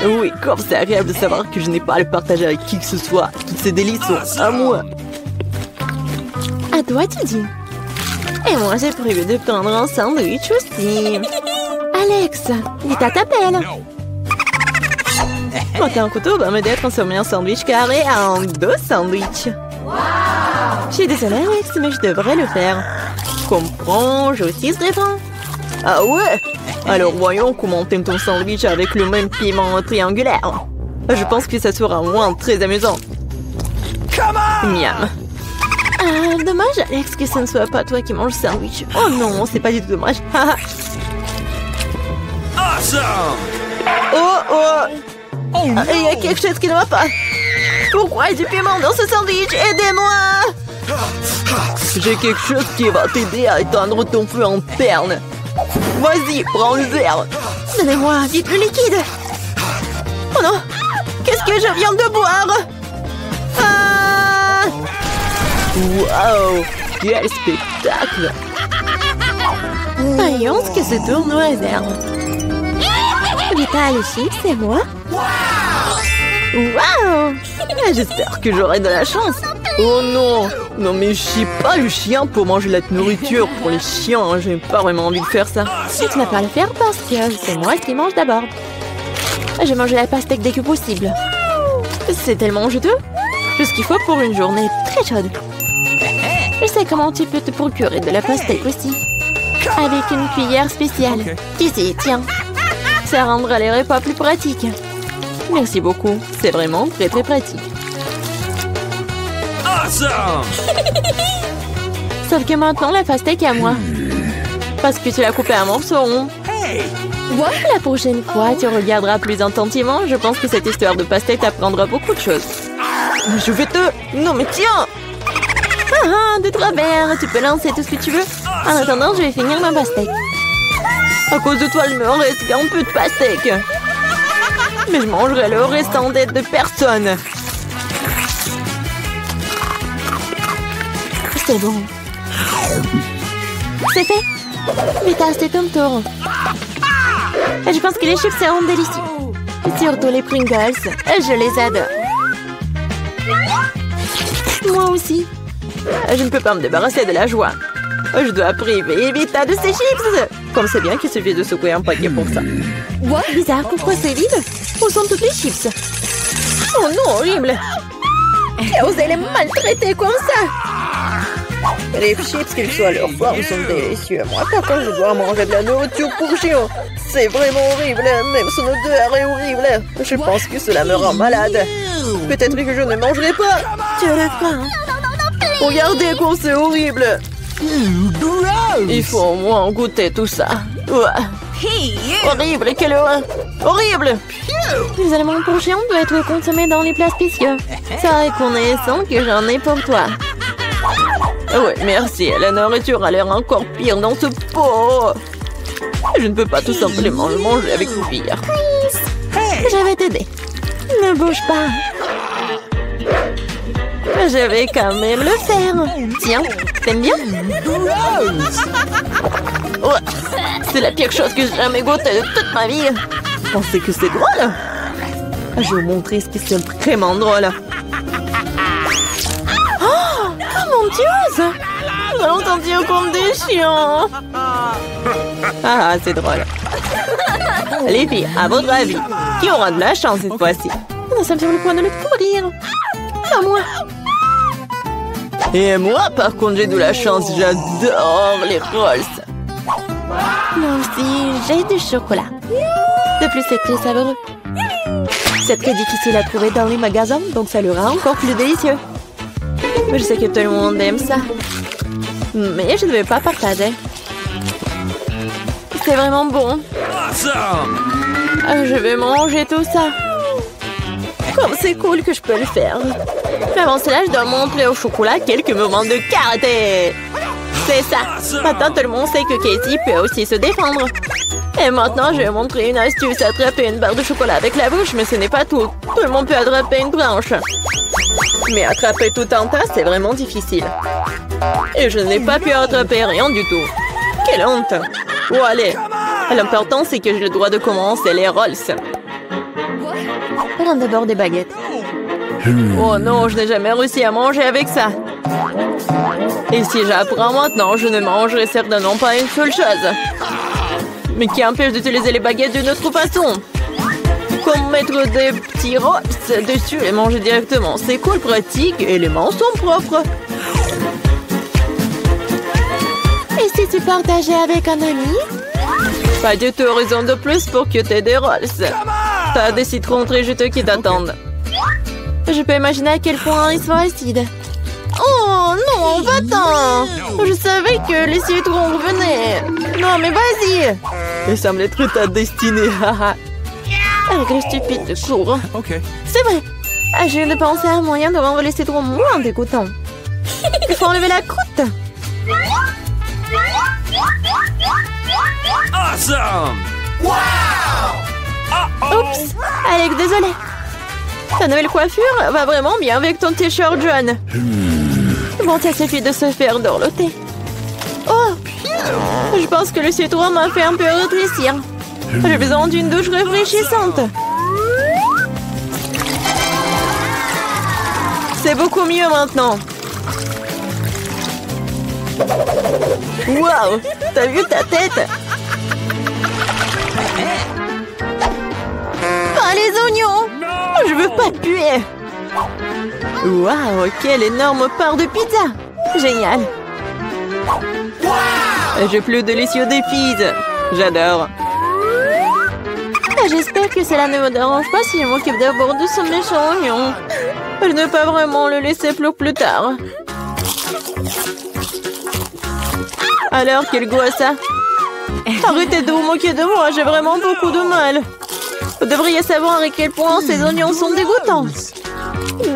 Oui, comme c'est agréable de savoir que je n'ai pas à le partager avec qui que ce soit. Toutes ces délices sont à moi. À toi, tu dis. Et moi, j'ai prévu de prendre un sandwich aussi. Alex, Vita t'appelle. Un couteau va m'aider à transformer un sandwich carré en 2 sandwichs. Je suis désolée, Alex, mais je devrais le faire. Comprends, je aussi serai bon. Ah ouais? Alors voyons comment t'aimes ton sandwich avec le même piment triangulaire. Je pense que ça sera au moins très amusant. Miam. Ah, dommage, Alex, que ce ne soit pas toi qui mange le sandwich. Oh non, c'est pas du tout dommage. Awesome! Oh! Il y a quelque chose qui ne va pas. Pourquoi il y a du piment dans ce sandwich? Aidez-moi! J'ai quelque chose qui va t'aider à éteindre ton feu interne. Vas-y, prends le verre. Donnez-moi vite le liquide. Oh non! Qu'est-ce que je viens de boire? Ah! Waouh! Quel spectacle! Voyons ce que se tourne au hasard. Vita, les chips, c'est moi. Waouh! J'espère que j'aurai de la chance. Oh non! Non mais je suis pas le chien pour manger la nourriture pour les chiens. J'ai pas vraiment envie de faire ça. Et tu n'as pas à le faire parce que c'est moi qui mange d'abord. Je mange la pastèque dès que possible. C'est tellement juteux. Tout ce qu'il faut pour une journée très chaude. Je sais comment tu peux te procurer de la pastèque aussi. Avec une cuillère spéciale. Ici, tiens. Ça rendra les repas plus pratiques. Merci beaucoup. C'est vraiment très très pratique. Awesome! Sauf que maintenant, la pastèque est à moi. Parce que tu l'as coupée en morceaux. La prochaine fois, tu regarderas plus attentivement. Je pense que cette histoire de pastèque t'apprendra beaucoup de choses. Je vais te... Non mais tiens! De travers, tu peux lancer tout ce que tu veux. En attendant, je vais finir ma pastèque. À cause de toi, il me reste qu'un peu de pastèque. Mais je mangerai le restant d'aide de personne. C'est bon. C'est fait. Vita, c'est ton tour. Je pense que les chips seront délicieux. Surtout les Pringles. Je les adore. Moi aussi. Je ne peux pas me débarrasser de la joie. Je dois priver Vita de ses chips. Comme c'est bien qu'il suffit de secouer un paquet pour ça. Bizarre, pourquoi c'est vide? Où sont toutes les chips? Oh non, horrible. Et osé les maltraiter comme ça. Les chips, qu'ils soient leur forme, sont délicieux. Moi, par contre, je dois manger de la nourriture pour chien. C'est vraiment horrible. Même son odeur est horrible. Je pense que cela me rend malade. Peut-être que je ne mangerai pas. Tu as faim. Regardez comme c'est horrible. Il faut au moins goûter tout ça. Horrible, quelle horreur. Horrible. Les aliments pour chiens doivent être consommés dans les plats spéciaux. C'est reconnaissant que j'en ai pour toi. Ouais, merci. La nourriture a l'air encore pire dans ce pot. Je ne peux pas tout simplement le manger avec une cuillère. Je vais t'aider. Ne bouge pas. Je vais quand même le faire. Tiens, t'aimes bien? Ouais, c'est la pire chose que j'ai jamais goûté de toute ma vie. Pensez que c'est drôle? Je vais vous montrer ce qui est vraiment drôle. Oh mon Dieu! Nous allons sentir comme des chiens. Ah, c'est drôle. Les filles, à votre avis, qui aura de la chance cette fois-ci? Nous sommes sur le point de le découvrir. Pas moi. Et moi, par contre, j'ai de la chance. J'adore les rolls. Moi aussi, j'ai du chocolat. De plus, c'est très savoureux. C'est très difficile à trouver dans les magasins, donc ça le rend encore plus délicieux. Je sais que tout le monde aime ça. Mais je ne vais pas partager. C'est vraiment bon. Je vais manger tout ça. Comme c'est cool que je peux le faire. Mais avant cela, je dois montrer au chocolat quelques moments de karaté. C'est ça. Maintenant, tout le monde sait que Casey peut aussi se défendre. Et maintenant, je vais montrer une astuce. Attraper une barre de chocolat avec la bouche, mais ce n'est pas tout. Tout le monde peut attraper une branche. Mais attraper tout un tas, c'est vraiment difficile. Et je n'ai pas pu rattraper rien du tout. Quelle honte. Oh, allez. L'important, c'est que j'ai le droit de commencer les rolls. Prenons d'abord des baguettes. Oh non, je n'ai jamais réussi à manger avec ça. Et si j'apprends maintenant, je ne mangerai certainement pas une seule chose. Mais qui empêche d'utiliser les baguettes d'une autre façon? Comme mettre des petits rolls dessus et manger directement. C'est cool, pratique et les mains sont propres. Et si tu partageais avec un ami? Pas du tout, raison de plus pour que tu aies des rolls. T'as des citrons très juteux qui t'attendent. Je peux imaginer à quel point ils sont acides. Oh non, va-t'en! Je savais que les citrons revenaient. Non, mais vas-y! Il semble être ta destinée, haha. Avec les stupides cours. Okay. C'est vrai. Je viens de penser à un moyen de rendre les citrons moins dégoûtants. Il faut enlever la croûte. Awesome! Wow! Oups! Alex, désolé. Ta nouvelle coiffure va vraiment bien avec ton t-shirt jaune. Bon, ça suffit de se faire dorloter. Oh! Je pense que le citron m'a fait un peu rétrécir. J'ai besoin d'une douche rafraîchissante. C'est beaucoup mieux maintenant. Waouh! T'as vu ta tête? Ah, les oignons! Je veux pas puer. Waouh! Quelle énorme part de pizza! Génial! Un jeu plus délicieux des pizzas. J'adore. J'espère que cela ne me dérange pas si je m'occupe d'abord de ce méchant oignon. Je ne peux pas vraiment le laisser pour plus tard. Alors, quel goût a ça? Arrêtez de vous moquer de moi, j'ai vraiment beaucoup de mal. Vous devriez savoir à quel point ces oignons sont dégoûtants.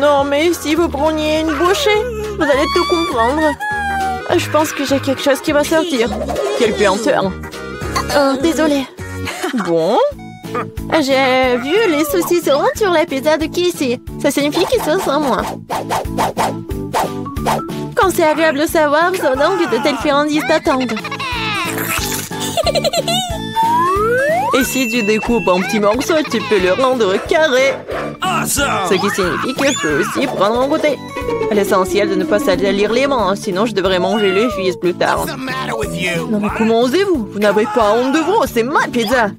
Non, mais si vous preniez une bouchée, vous allez tout comprendre. Je pense que j'ai quelque chose qui va sortir. Quelle puanteur. Oh, désolée. Bon. J'ai vu les saucissons sur la pizza de Casey. Ça signifie qu'ils sont sans moi. Quand c'est agréable de savoir, c'est donc de telles friandises t'attendent. Et si tu découpes en petits morceaux, tu peux le rendre carré. Awesome! Ce qui signifie que je peux aussi prendre un goûter. L'essentiel de ne pas salir les mains, sinon je devrais manger les fils plus tard. What's the matter with you? Non mais comment osez-vous? Vous n'avez pas honte de vous, c'est ma pizza.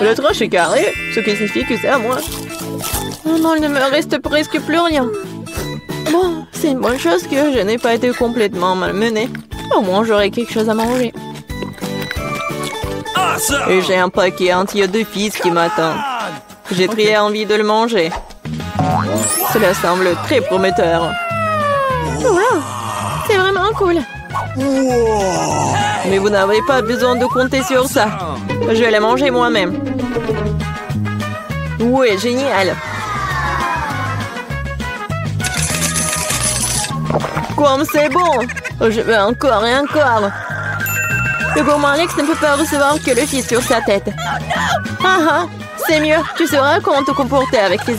Le tranche est carré, ce qui signifie que c'est à moi. Oh non, il ne me reste presque plus rien. Bon, c'est une bonne chose que je n'ai pas été complètement malmenée. Au moins j'aurai quelque chose à manger. Awesome! Et j'ai un paquet entier de fils qui m'attend. J'ai très envie de le manger. Cela semble très prometteur. Wow, c'est vraiment cool. Mais vous n'avez pas besoin de compter sur ça. Je vais la manger moi-même. Ouais, génial. Comme c'est bon. Je veux encore et encore. Le gourmand Alex ne peut pas recevoir que le fils sur sa tête. Ah ah, c'est mieux. Tu sauras comment te comporter avec les